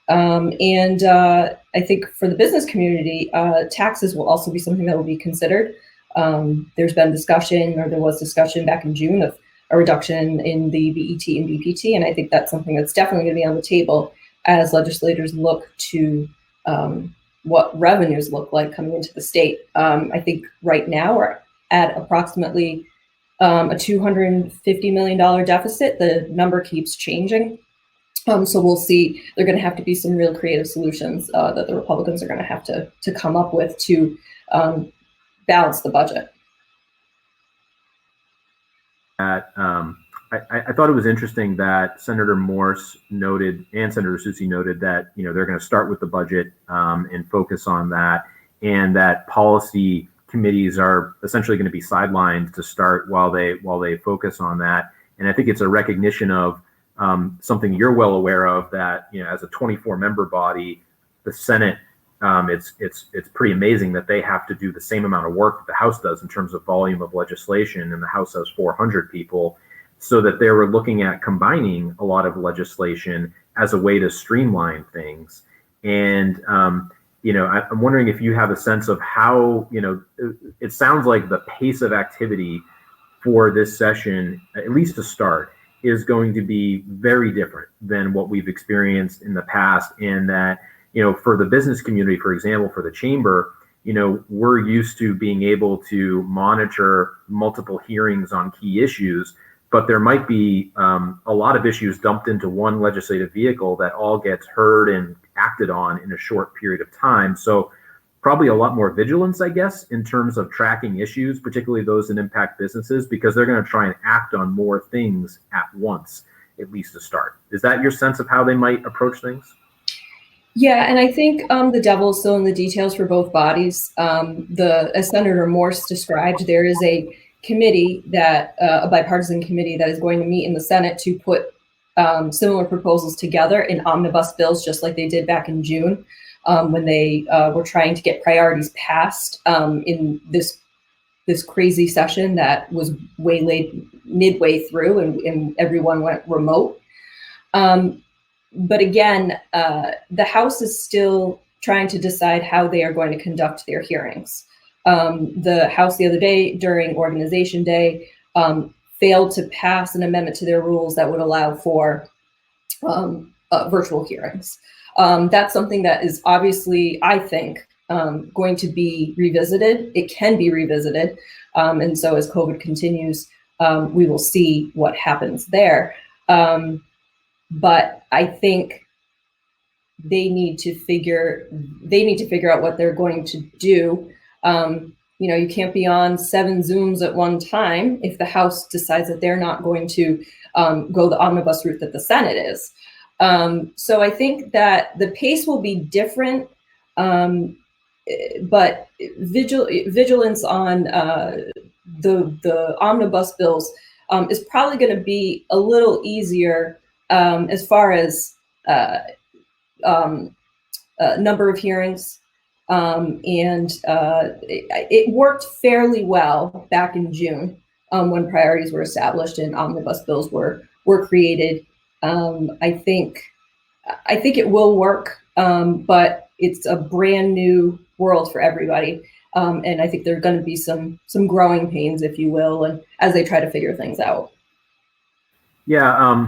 And I think for the business community, taxes will also be something that will be considered. There was discussion back in June of a reduction in the BET and BPT, and I think that's something that's definitely going to be on the table as legislators look to what revenues look like coming into the state. I think right now we're at approximately a $250 million deficit. The number keeps changing. So we'll see. There are going to have to be some real creative solutions that the Republicans are going to have to come up with to balance the budget. I thought it was interesting that Senator Morse noted and Senator Soucy noted that they're going to start with the budget and focus on that. and that policy committees are essentially going to be sidelined to start while they focus on that. And I think it's a recognition of something you're well aware of, that as a 24-member body, the Senate, it's pretty amazing that they have to do the same amount of work that the House does in terms of volume of legislation, and the House has 400 people, so that they were looking at combining a lot of legislation as a way to streamline things. And I'm wondering if you have a sense of how, it sounds like the pace of activity for this session, at least to start, is going to be very different than what we've experienced in the past. And that, for the business community, for example, for the chamber, we're used to being able to monitor multiple hearings on key issues, but there might be a lot of issues dumped into one legislative vehicle that all gets heard and acted on in a short period of time. So probably a lot more vigilance, I guess, in terms of tracking issues, particularly those that impact businesses, because they're going to try and act on more things at once, at least to start. Is that your sense of how they might approach things? Yeah, and I think the devil's still in the details for both bodies. As Senator Morse described, there is a committee a bipartisan committee that is going to meet in the Senate to put similar proposals together in omnibus bills, just like they did back in June, when they were trying to get priorities passed in this crazy session that was waylaid midway through, and everyone went remote. But again, the House is still trying to decide how they are going to conduct their hearings. The House the other day during Organization Day failed to pass an amendment to their rules that would allow for virtual hearings. That's something that is obviously, I think, going to be revisited. It can be revisited. And so as COVID continues, we will see what happens there. But I think they need to figure out what they're going to do. You can't be on 7 Zooms at one time if the House decides that they're not going to go the omnibus route that the Senate is. So I think that the pace will be different, but vigilance on the omnibus bills is probably going to be a little easier as far as number of hearings. It worked fairly well back in June when priorities were established and omnibus bills were created. I think it will work, but it's a brand new world for everybody. And I think there are going to be some growing pains, if you will, and as they try to figure things out. Yeah.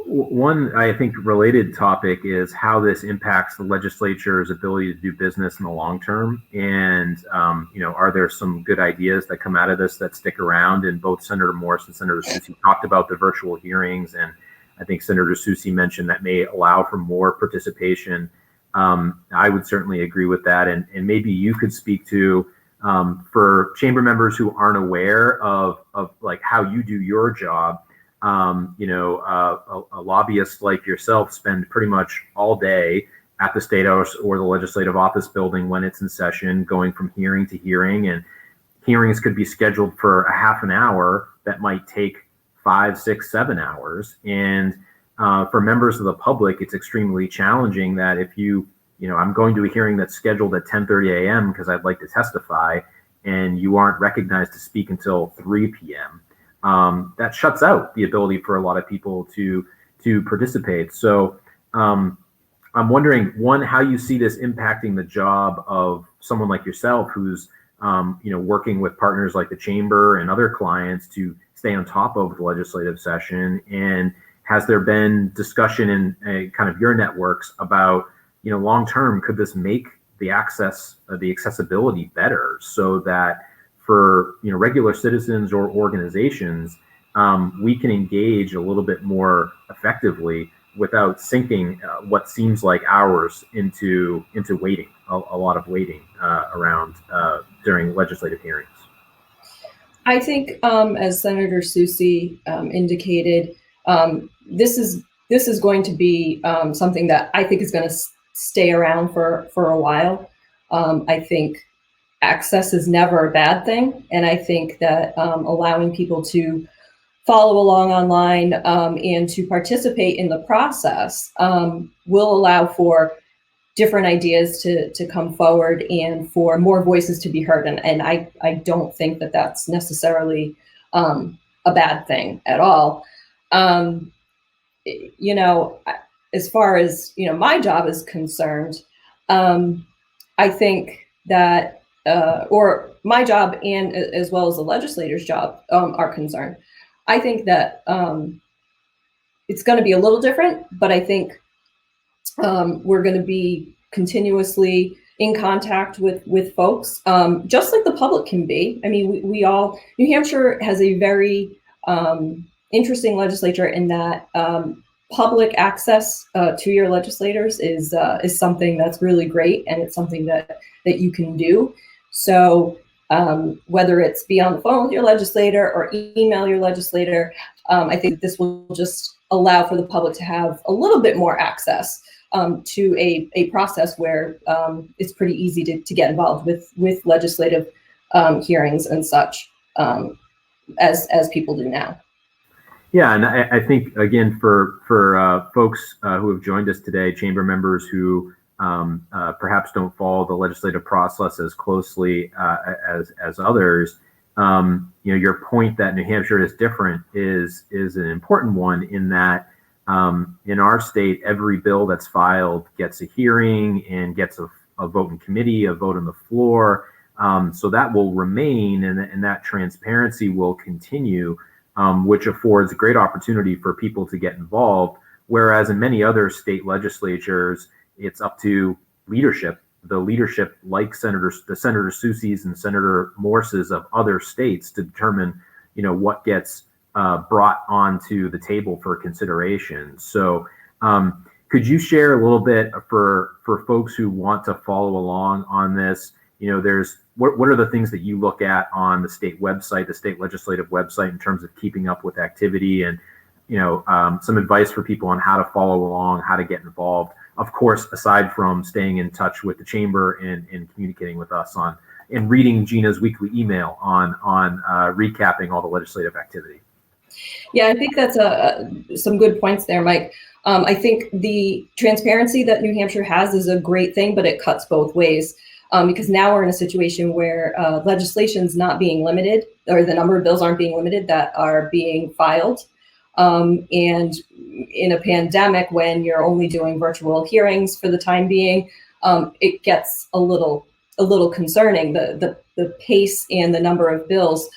One, I think, related topic is how this impacts the legislature's ability to do business in the long term. And, are there some good ideas that come out of this that stick around? And both Senator Morse and Senator Soucy talked about the virtual hearings. And I think Senator Soucy mentioned that may allow for more participation. I would certainly agree with that. And maybe you could speak to, for chamber members who aren't aware of like how you do your job. A lobbyist like yourself spend pretty much all day at the State House or the Legislative Office building when it's in session, going from hearing to hearing, and hearings could be scheduled for a half an hour that might take 5, 6, 7 hours. And for members of the public, it's extremely challenging that if I'm going to a hearing that's scheduled at 10:30 a.m. because I'd like to testify, and you aren't recognized to speak until 3 p.m. That shuts out the ability for a lot of people to participate. So I'm wondering, one, how you see this impacting the job of someone like yourself who's working with partners like the chamber and other clients to stay on top of the legislative session. And has there been discussion in kind of your networks about, long term, could this make the accessibility better so that for regular citizens or organizations, we can engage a little bit more effectively without sinking what seems like hours into waiting, a lot of waiting around during legislative hearings. I think, as Senator Soucy indicated, this is going to be something that I think is going to stay around for a while. I think access is never a bad thing. And I think that allowing people to follow along online and to participate in the process will allow for different ideas to come forward and for more voices to be heard. And I don't think that that's necessarily a bad thing at all. You know, as far as, you know, my job is concerned, I think that, or my job and as well as the legislator's job are concerned, I think that it's going to be a little different, but I think we're going to be continuously in contact with folks, just like the public can be. I mean, we all, New Hampshire has a very interesting legislature in that public access to your legislators is something that's really great, and it's something that you can do. So whether it's be on the phone with your legislator or email your legislator, I think this will just allow for the public to have a little bit more access to a process where it's pretty easy to get involved with legislative hearings and such as people do now. Yeah, and I think, again, for folks who have joined us today, chamber members who perhaps don't follow the legislative process as closely as others, you know, your point that New Hampshire is different is an important one, in that in our state, every bill that's filed gets a hearing and gets a vote in committee, a vote on the floor. So that will remain, and that transparency will continue, which affords a great opportunity for people to get involved. Whereas in many other state legislatures, it's up to leadership, the leadership like Senator Soucy's and Senator Morse's of other states, to determine, you know, what gets brought onto the table for consideration. So could you share a little bit for folks who want to follow along on this? You know, there's what are the things that you look at on the state website, the state legislative website, in terms of keeping up with activity, and, you know, some advice for people on how to follow along, how to get involved, of course, aside from staying in touch with the chamber and communicating with us on, and reading Gina's weekly email on recapping all the legislative activity. Yeah, I think that's some good points there, Mike. I think the transparency that New Hampshire has is a great thing, but it cuts both ways. Because now we're in a situation where legislation's not being limited, or the number of bills aren't being limited that are being filed. And in a pandemic, when you're only doing virtual hearings for the time being, it gets a little concerning. The pace and the number of bills,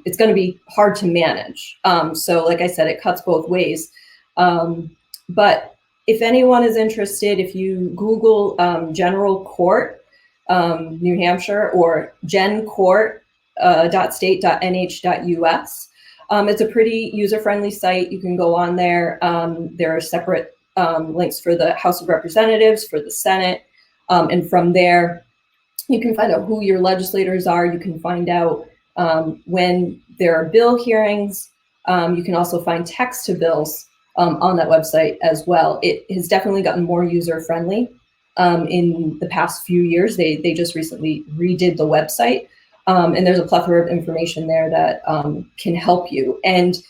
it's going to be hard to manage. So like I said, it cuts both ways. But if anyone is interested, if you Google General Court, New Hampshire, or gencourt.state.nh.us. It's a pretty user-friendly site. You can go on there. There are separate links for the House of Representatives, for the Senate, and from there, you can find out who your legislators are. You can find out when there are bill hearings. You can also find text to bills on that website as well. It has definitely gotten more user-friendly. In the past few years, they just recently redid the website, and there's a plethora of information there that can help you. And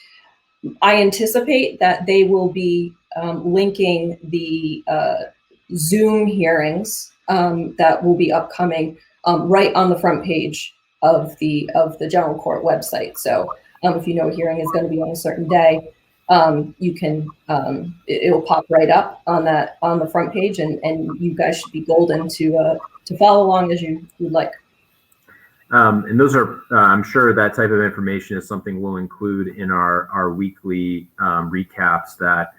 I anticipate that they will be linking the Zoom hearings that will be upcoming right on the front page of the General Court website. So if you know a hearing is going to be on a certain day, you can, it'll pop right up on the front page, and you guys should be golden to follow along as you would like. And those are, I'm sure that type of information is something we'll include in our weekly recaps that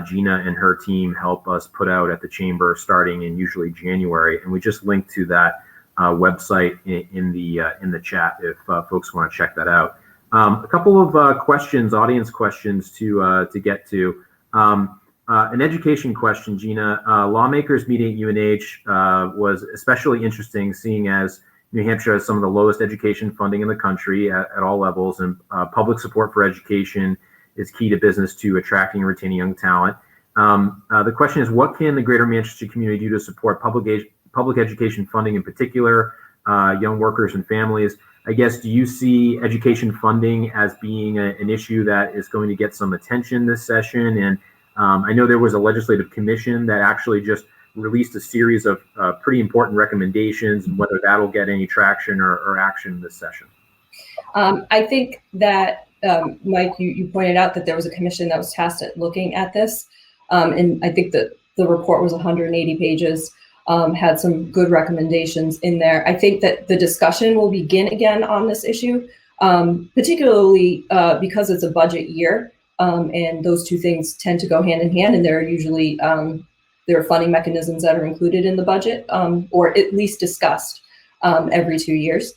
Gina and her team help us put out at the chamber starting in usually January. And we just linked to that website in the chat if folks want to check that out. A couple of questions, audience questions to get to. An education question, Gina. Lawmakers meeting at UNH was especially interesting, seeing as New Hampshire has some of the lowest education funding in the country at all levels, and public support for education is key to business to attracting and retaining young talent. The question is, what can the greater Manchester community do to support public public education funding in particular, young workers and families. I guess, do you see education funding as being an issue that is going to get some attention this session? And I know there was a legislative commission that actually just released a series of pretty important recommendations, and whether that'll get any traction or action this session. I think that, Mike, you pointed out that there was a commission that was tasked at looking at this. And I think that the report was 180 pages, had some good recommendations in there. I think that the discussion will begin again on this issue, particularly because it's a budget year. And those two things tend to go hand in hand, and there are usually there are funding mechanisms that are included in the budget, or at least discussed every 2 years.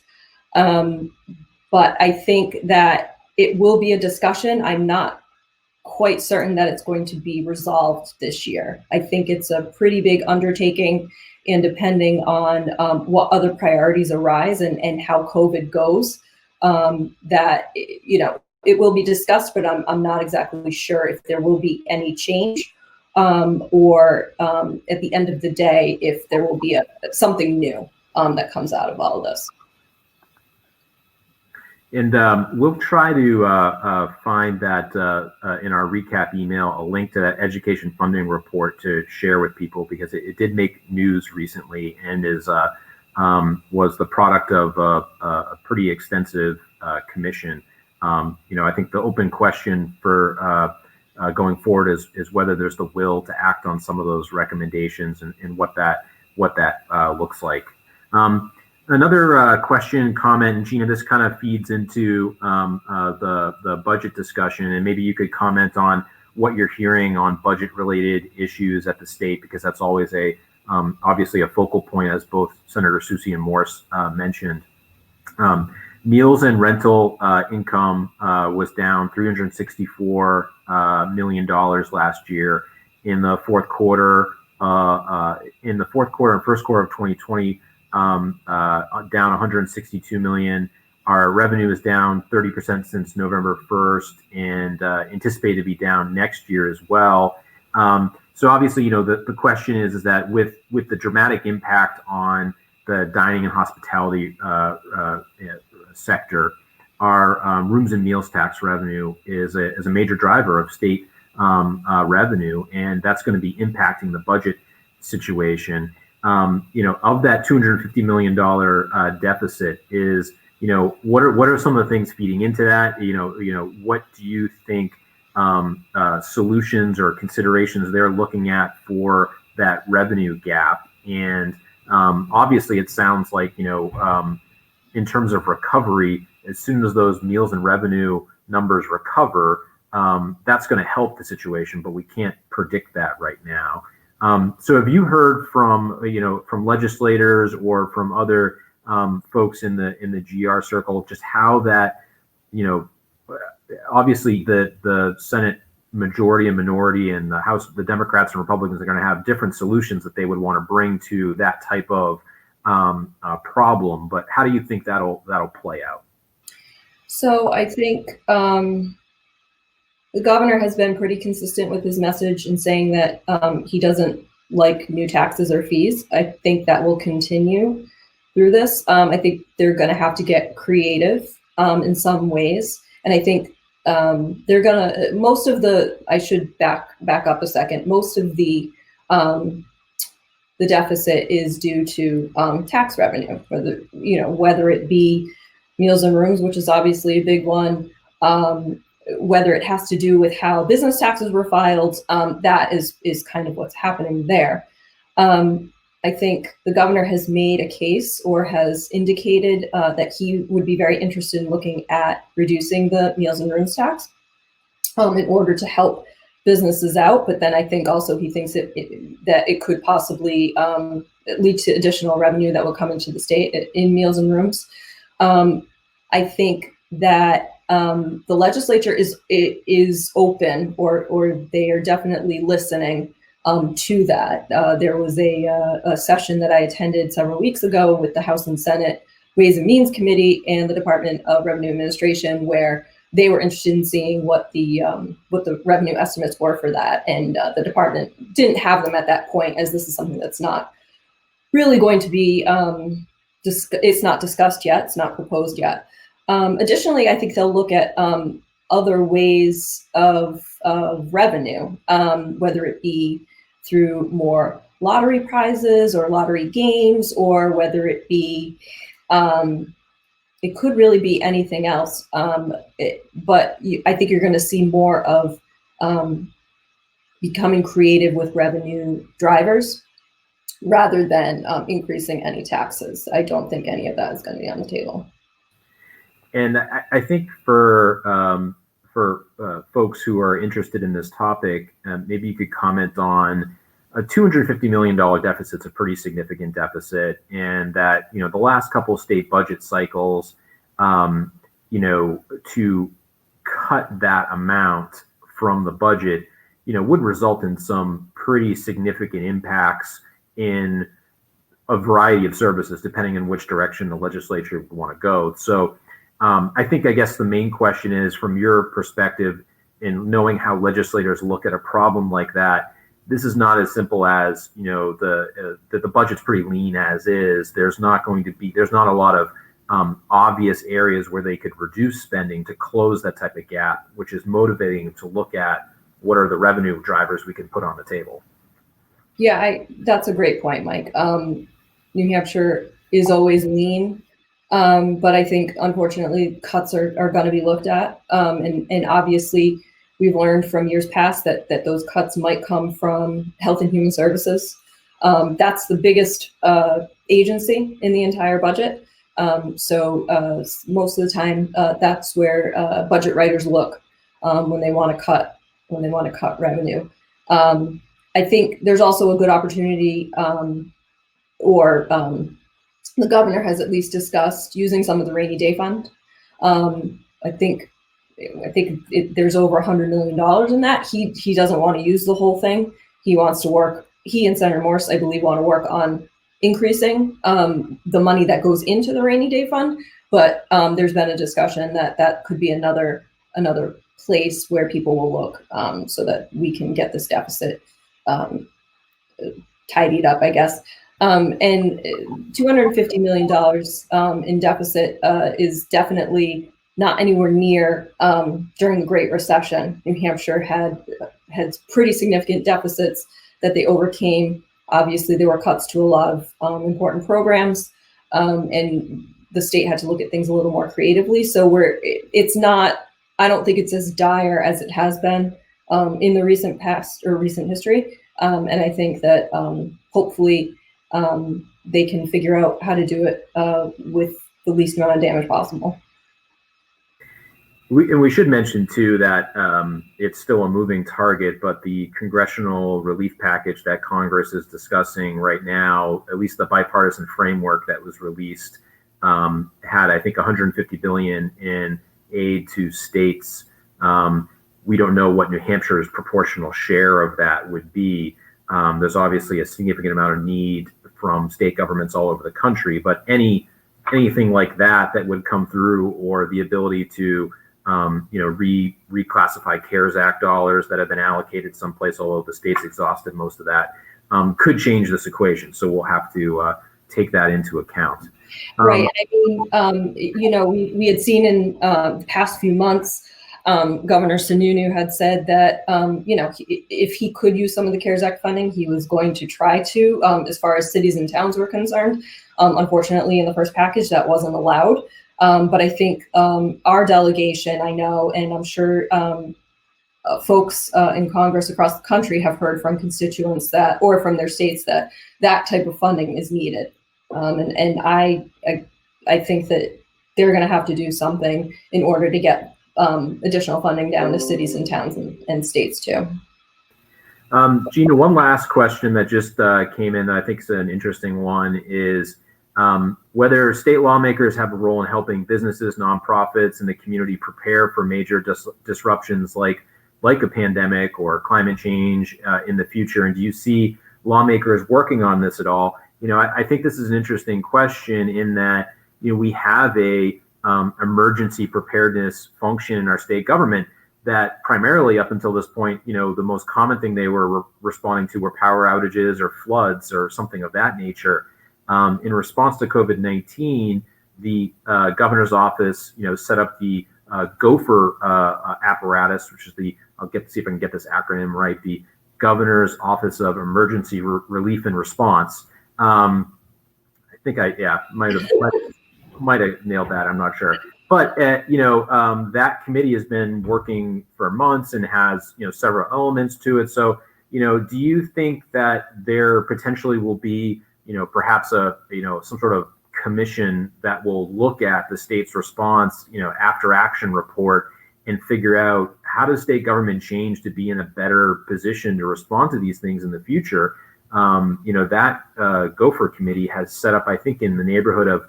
But I think that it will be a discussion. I'm not quite certain that it's going to be resolved this year. I think it's a pretty big undertaking, and depending on what other priorities arise and how COVID goes, that, you know, it will be discussed, but I'm not exactly sure if there will be any change, or at the end of the day, if there will be something new that comes out of all of this. And we'll try to find that in our recap email, a link to that education funding report to share with people, because it did make news recently and is was the product of a pretty extensive commission. You know, I think the open question for going forward is whether there's the will to act on some of those recommendations and what that looks like. Another question, comment, and Gina, this kind of feeds into the budget discussion, and maybe you could comment on what you're hearing on budget-related issues at the state, because that's always obviously a focal point, as both Senator Soucy and Morse mentioned. Meals and rental income was down $364 million last year. In the fourth quarter and first quarter of 2020. Down 162 million. Our revenue is down 30% since November 1st, and anticipated to be down next year as well. So obviously, you know, the question is that with the dramatic impact on the dining and hospitality sector, our rooms and meals tax revenue is a major driver of state revenue, and that's going to be impacting the budget situation. You know, of that $250 million deficit, is, you know, what are some of the things feeding into that? You know, what do you think solutions or considerations they're looking at for that revenue gap? And obviously, it sounds like, you know, in terms of recovery, as soon as those meals and revenue numbers recover, that's going to help the situation, but we can't predict that right now. So have you heard from legislators or from other folks in the GR circle, just how that, you know, obviously the Senate majority and minority and the House, the Democrats and Republicans are going to have different solutions that they would want to bring to that type of problem, but how do you think that'll play out? So I think the governor has been pretty consistent with his message in saying that he doesn't like new taxes or fees. I think that will continue through this. I think they're going to have to get creative in some ways. And I think they're going to, most of the, I should back up a second, most of the deficit is due to tax revenue, whether it be meals and rooms, which is obviously a big one, whether it has to do with how business taxes were filed, that is kind of what's happening there. I think the governor has made a case, or has indicated that he would be very interested in looking at reducing the meals and rooms tax in order to help businesses out. But then I think also he thinks that it could possibly lead to additional revenue that will come into the state in meals and rooms. I think that the legislature is open, or they are definitely listening to that. There was a session that I attended several weeks ago with the House and Senate Ways and Means Committee and the Department of Revenue Administration, where they were interested in seeing what the revenue estimates were for that, and the department didn't have them at that point, as this is something that's not really going to be, it's not discussed yet, it's not proposed yet. Additionally, I think they'll look at other ways of revenue, whether it be through more lottery prizes or lottery games, or whether it be, it could really be anything else. But I think you're going to see more of becoming creative with revenue drivers rather than increasing any taxes. I don't think any of that is going to be on the table. And I think for folks who are interested in this topic, maybe you could comment on a $250 million deficit is a pretty significant deficit, and that, you know, the last couple of state budget cycles, you know, to cut that amount from the budget, you know, would result in some pretty significant impacts in a variety of services, depending on which direction the legislature would want to go. So I guess the main question is, from your perspective, in knowing how legislators look at a problem like that, this is not as simple as, you know, the budget's pretty lean as is. There's not a lot of obvious areas where they could reduce spending to close that type of gap, which is motivating to look at what are the revenue drivers we can put on the table. Yeah, that's a great point, Mike. New Hampshire is always lean, but I think, unfortunately, cuts are going to be looked at. And obviously, we've learned from years past that those cuts might come from Health and Human Services. That's the biggest agency in the entire budget. So most of the time, that's where budget writers look when they want to cut revenue. I think there's also a good opportunity, or the governor has at least discussed using some of the rainy day fund. I think there's over $100 million in that. He doesn't want to use the whole thing. He wants to work. He and Senator Morse, I believe, want to work on increasing the money that goes into the rainy day fund. But there's been a discussion that could be another place where people will look, so that we can get this deficit tidied up, I guess. And $250 million in deficit is definitely not anywhere near during the Great Recession. New Hampshire had pretty significant deficits that they overcame. Obviously, there were cuts to a lot of important programs, and the state had to look at things a little more creatively. So it's not, I don't think it's as dire as it has been in the recent past or recent history. And I think that hopefully they can figure out how to do it with the least amount of damage possible. We should mention too that it's still a moving target, but the congressional relief package that Congress is discussing right now, at least the bipartisan framework that was released, had, I think, $150 billion in aid to states. We don't know what New Hampshire's proportional share of that would be. There's obviously a significant amount of need from state governments all over the country, but anything like that would come through, or the ability to reclassify CARES Act dollars that have been allocated someplace, although the state's exhausted most of that, could change this equation. So we'll have to take that into account. Right. I mean, we had seen in the past few months, Governor Sununu had said that, if he could use some of the CARES Act funding, he was going to try to, as far as cities and towns were concerned. Unfortunately, in the first package, that wasn't allowed. But I think our delegation, I know, and I'm sure folks in Congress across the country have heard from constituents or from their states that type of funding is needed. And I think that they're going to have to do something in order to get additional funding down to cities and towns and states too. Gina, one last question that just came in that I think is an interesting one is whether state lawmakers have a role in helping businesses, nonprofits, and the community prepare for major disruptions like a pandemic or climate change in the future. And do you see lawmakers working on this at all? I think this is an interesting question in that, we have a emergency preparedness function in our state government that primarily up until this point, the most common thing they were responding to were power outages or floods or something of that nature. In response to COVID-19, the governor's office, set up the Gopher apparatus, which is see if I can get this acronym right, the Governor's Office of Emergency Relief and Response. I think might have nailed that. I'm not sure. But, that committee has been working for months and has, several elements to it. So, do you think that there potentially will be, perhaps some sort of commission that will look at the state's response, after action report and figure out how does state government change to be in a better position to respond to these things in the future? That Gopher committee has set up, I think, in the neighborhood of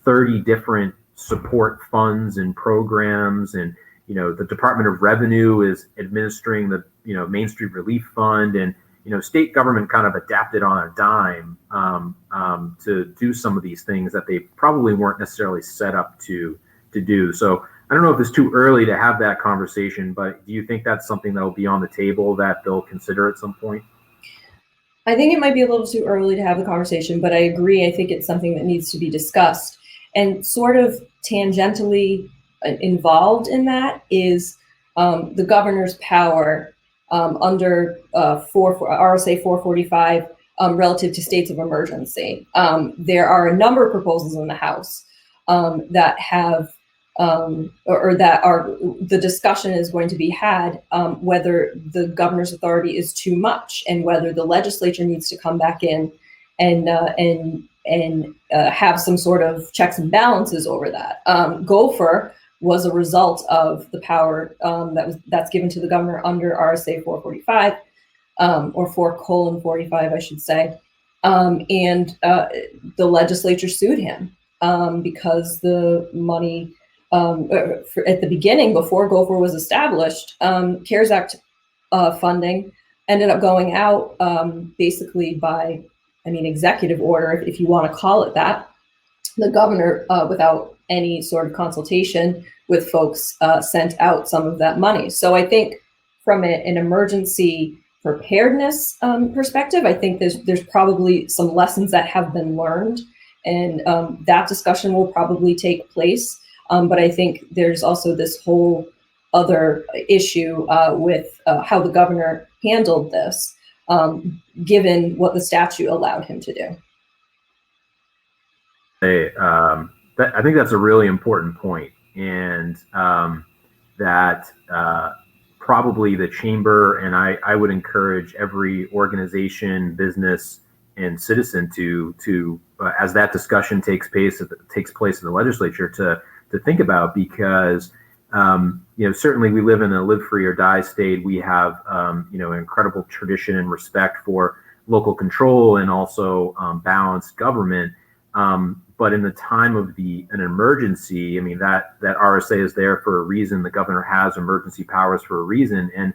30 different support funds and programs, and the Department of Revenue is administering the Main Street Relief Fund, and state government kind of adapted on a dime to do some of these things that they probably weren't necessarily set up to do. So I don't know if it's too early to have that conversation, but do you think that's something that will be on the table that they'll consider at some point? I think it might be a little too early to have the conversation, but I agree. I think it's something that needs to be discussed. And sort of tangentially involved in that is the governor's power under RSA 445 relative to states of emergency. There are a number of proposals in the House that have or that are, the discussion is going to be had whether the governor's authority is too much and whether the legislature needs to come back in and have some sort of checks and balances over that. Gopher was a result of the power that's given to the governor under RSA 445 or 4:45, I should say. And the legislature sued him because the money at the beginning, before Gopher was established, CARES Act funding ended up going out basically by, executive order, if you want to call it that. The governor, without any sort of consultation with folks, sent out some of that money. So I think from an emergency preparedness perspective, I think there's probably some lessons that have been learned, and that discussion will probably take place. But I think there's also this whole other issue with how the governor handled this, given what the statute allowed him to do. I think that's a really important point, and that probably the chamber, and I would encourage every organization, business, and citizen to as that discussion takes place in the legislature to think about, because certainly we live in a live free or die state. We have an incredible tradition and respect for local control and also balanced government. But in the time of an emergency, that RSA is there for a reason. The governor has emergency powers for a reason. And,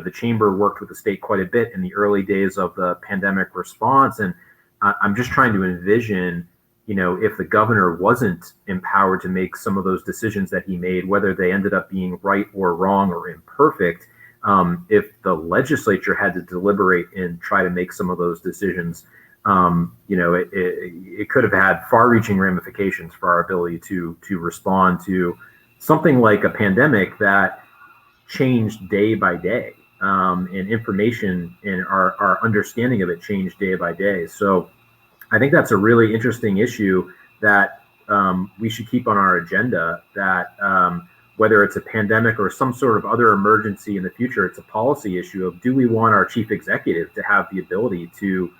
the chamber worked with the state quite a bit in the early days of the pandemic response. And I'm just trying to envision, if the governor wasn't empowered to make some of those decisions that he made, whether they ended up being right or wrong or imperfect, if the legislature had to deliberate and try to make some of those decisions, it could have had far-reaching ramifications for our ability to respond to something like a pandemic that changed day by day, and information and our understanding of it changed day by day. So I think that's a really interesting issue that we should keep on our agenda, that whether it's a pandemic or some sort of other emergency in the future, it's a policy issue of, do we want our chief executive to have the ability to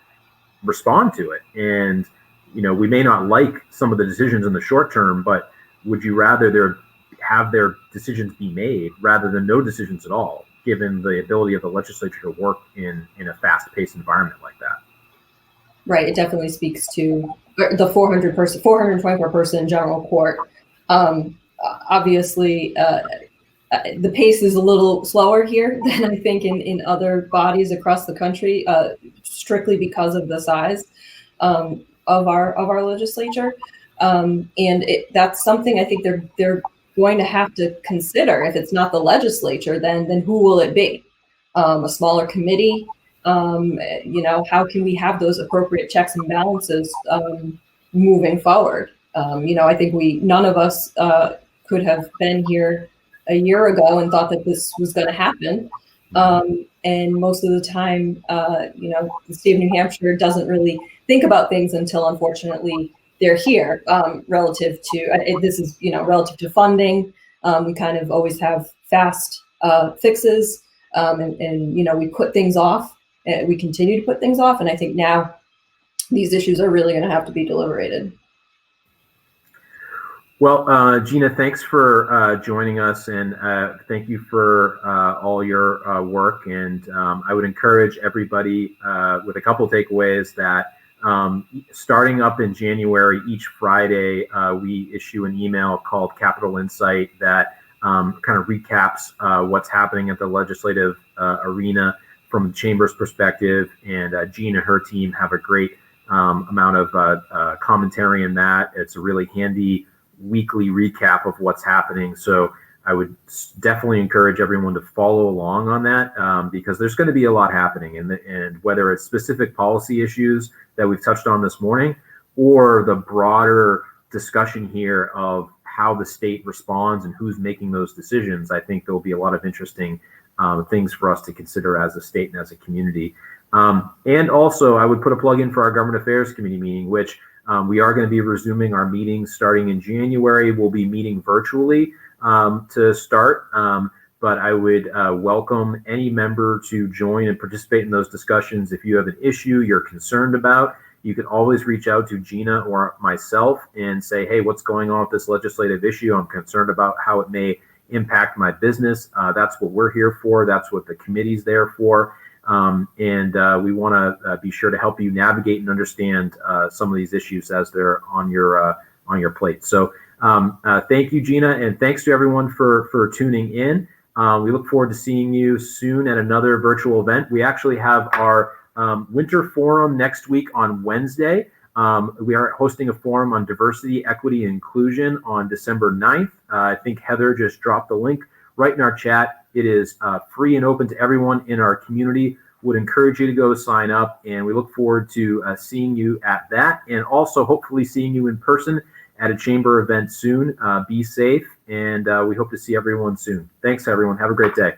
respond to it? And, we may not like some of the decisions in the short term, but would you rather have their decisions be made rather than no decisions at all, given the ability of the legislature to work in a fast-paced environment like that? Right. It definitely speaks to the 424 person general court. Obviously, the pace is a little slower here than I think in other bodies across the country, strictly because of the size of our legislature. And that's something I think they're going to have to consider. If it's not the legislature, then who will it be? A smaller committee How can we have those appropriate checks and balances moving forward? I think none of us could have been here a year ago and thought that this was going to happen. And most of the time, the state of New Hampshire doesn't really think about things until, unfortunately, they're here. Relative to funding, we kind of always have fast fixes, and we put things off. We continue to put things off, and I think now these issues are really going to have to be deliberated. Well, Gina, thanks for joining us, and thank you for all your work. And I would encourage everybody with a couple of takeaways that starting up in January, each Friday, we issue an email called Capital Insight that kind of recaps what's happening at the legislative arena from the chamber's perspective. And Gina and her team have a great amount of commentary in that. It's a really handy weekly recap of what's happening. So I would definitely encourage everyone to follow along on that because there's going to be a lot happening, and whether it's specific policy issues that we've touched on this morning or the broader discussion here of how the state responds and who's making those decisions, I think there'll be a lot of interesting things for us to consider as a state and as a community. And also I would put a plug in for our Government Affairs Committee meeting, which we are going to be resuming our meetings starting in January. We'll be meeting virtually to start, but I would welcome any member to join and participate in those discussions. If you have an issue you're concerned about, you can always reach out to Gina or myself and say, hey, what's going on with this legislative issue? I'm concerned about how it may impact my business. That's what we're here for. That's what the committee's there for. And we want to be sure to help you navigate and understand some of these issues as they're on your plate. So thank you, Gina, and thanks to everyone for tuning in. We look forward to seeing you soon at another virtual event. We actually have our winter forum next week on Wednesday. We are hosting a forum on diversity, equity, and inclusion on December 9th. I think Heather just dropped the link right in our chat. It is free and open to everyone in our community. Would encourage you to go sign up, and we look forward to seeing you at that, and also hopefully seeing you in person at a chamber event soon. Be safe, and we hope to see everyone soon. Thanks, everyone. Have a great day.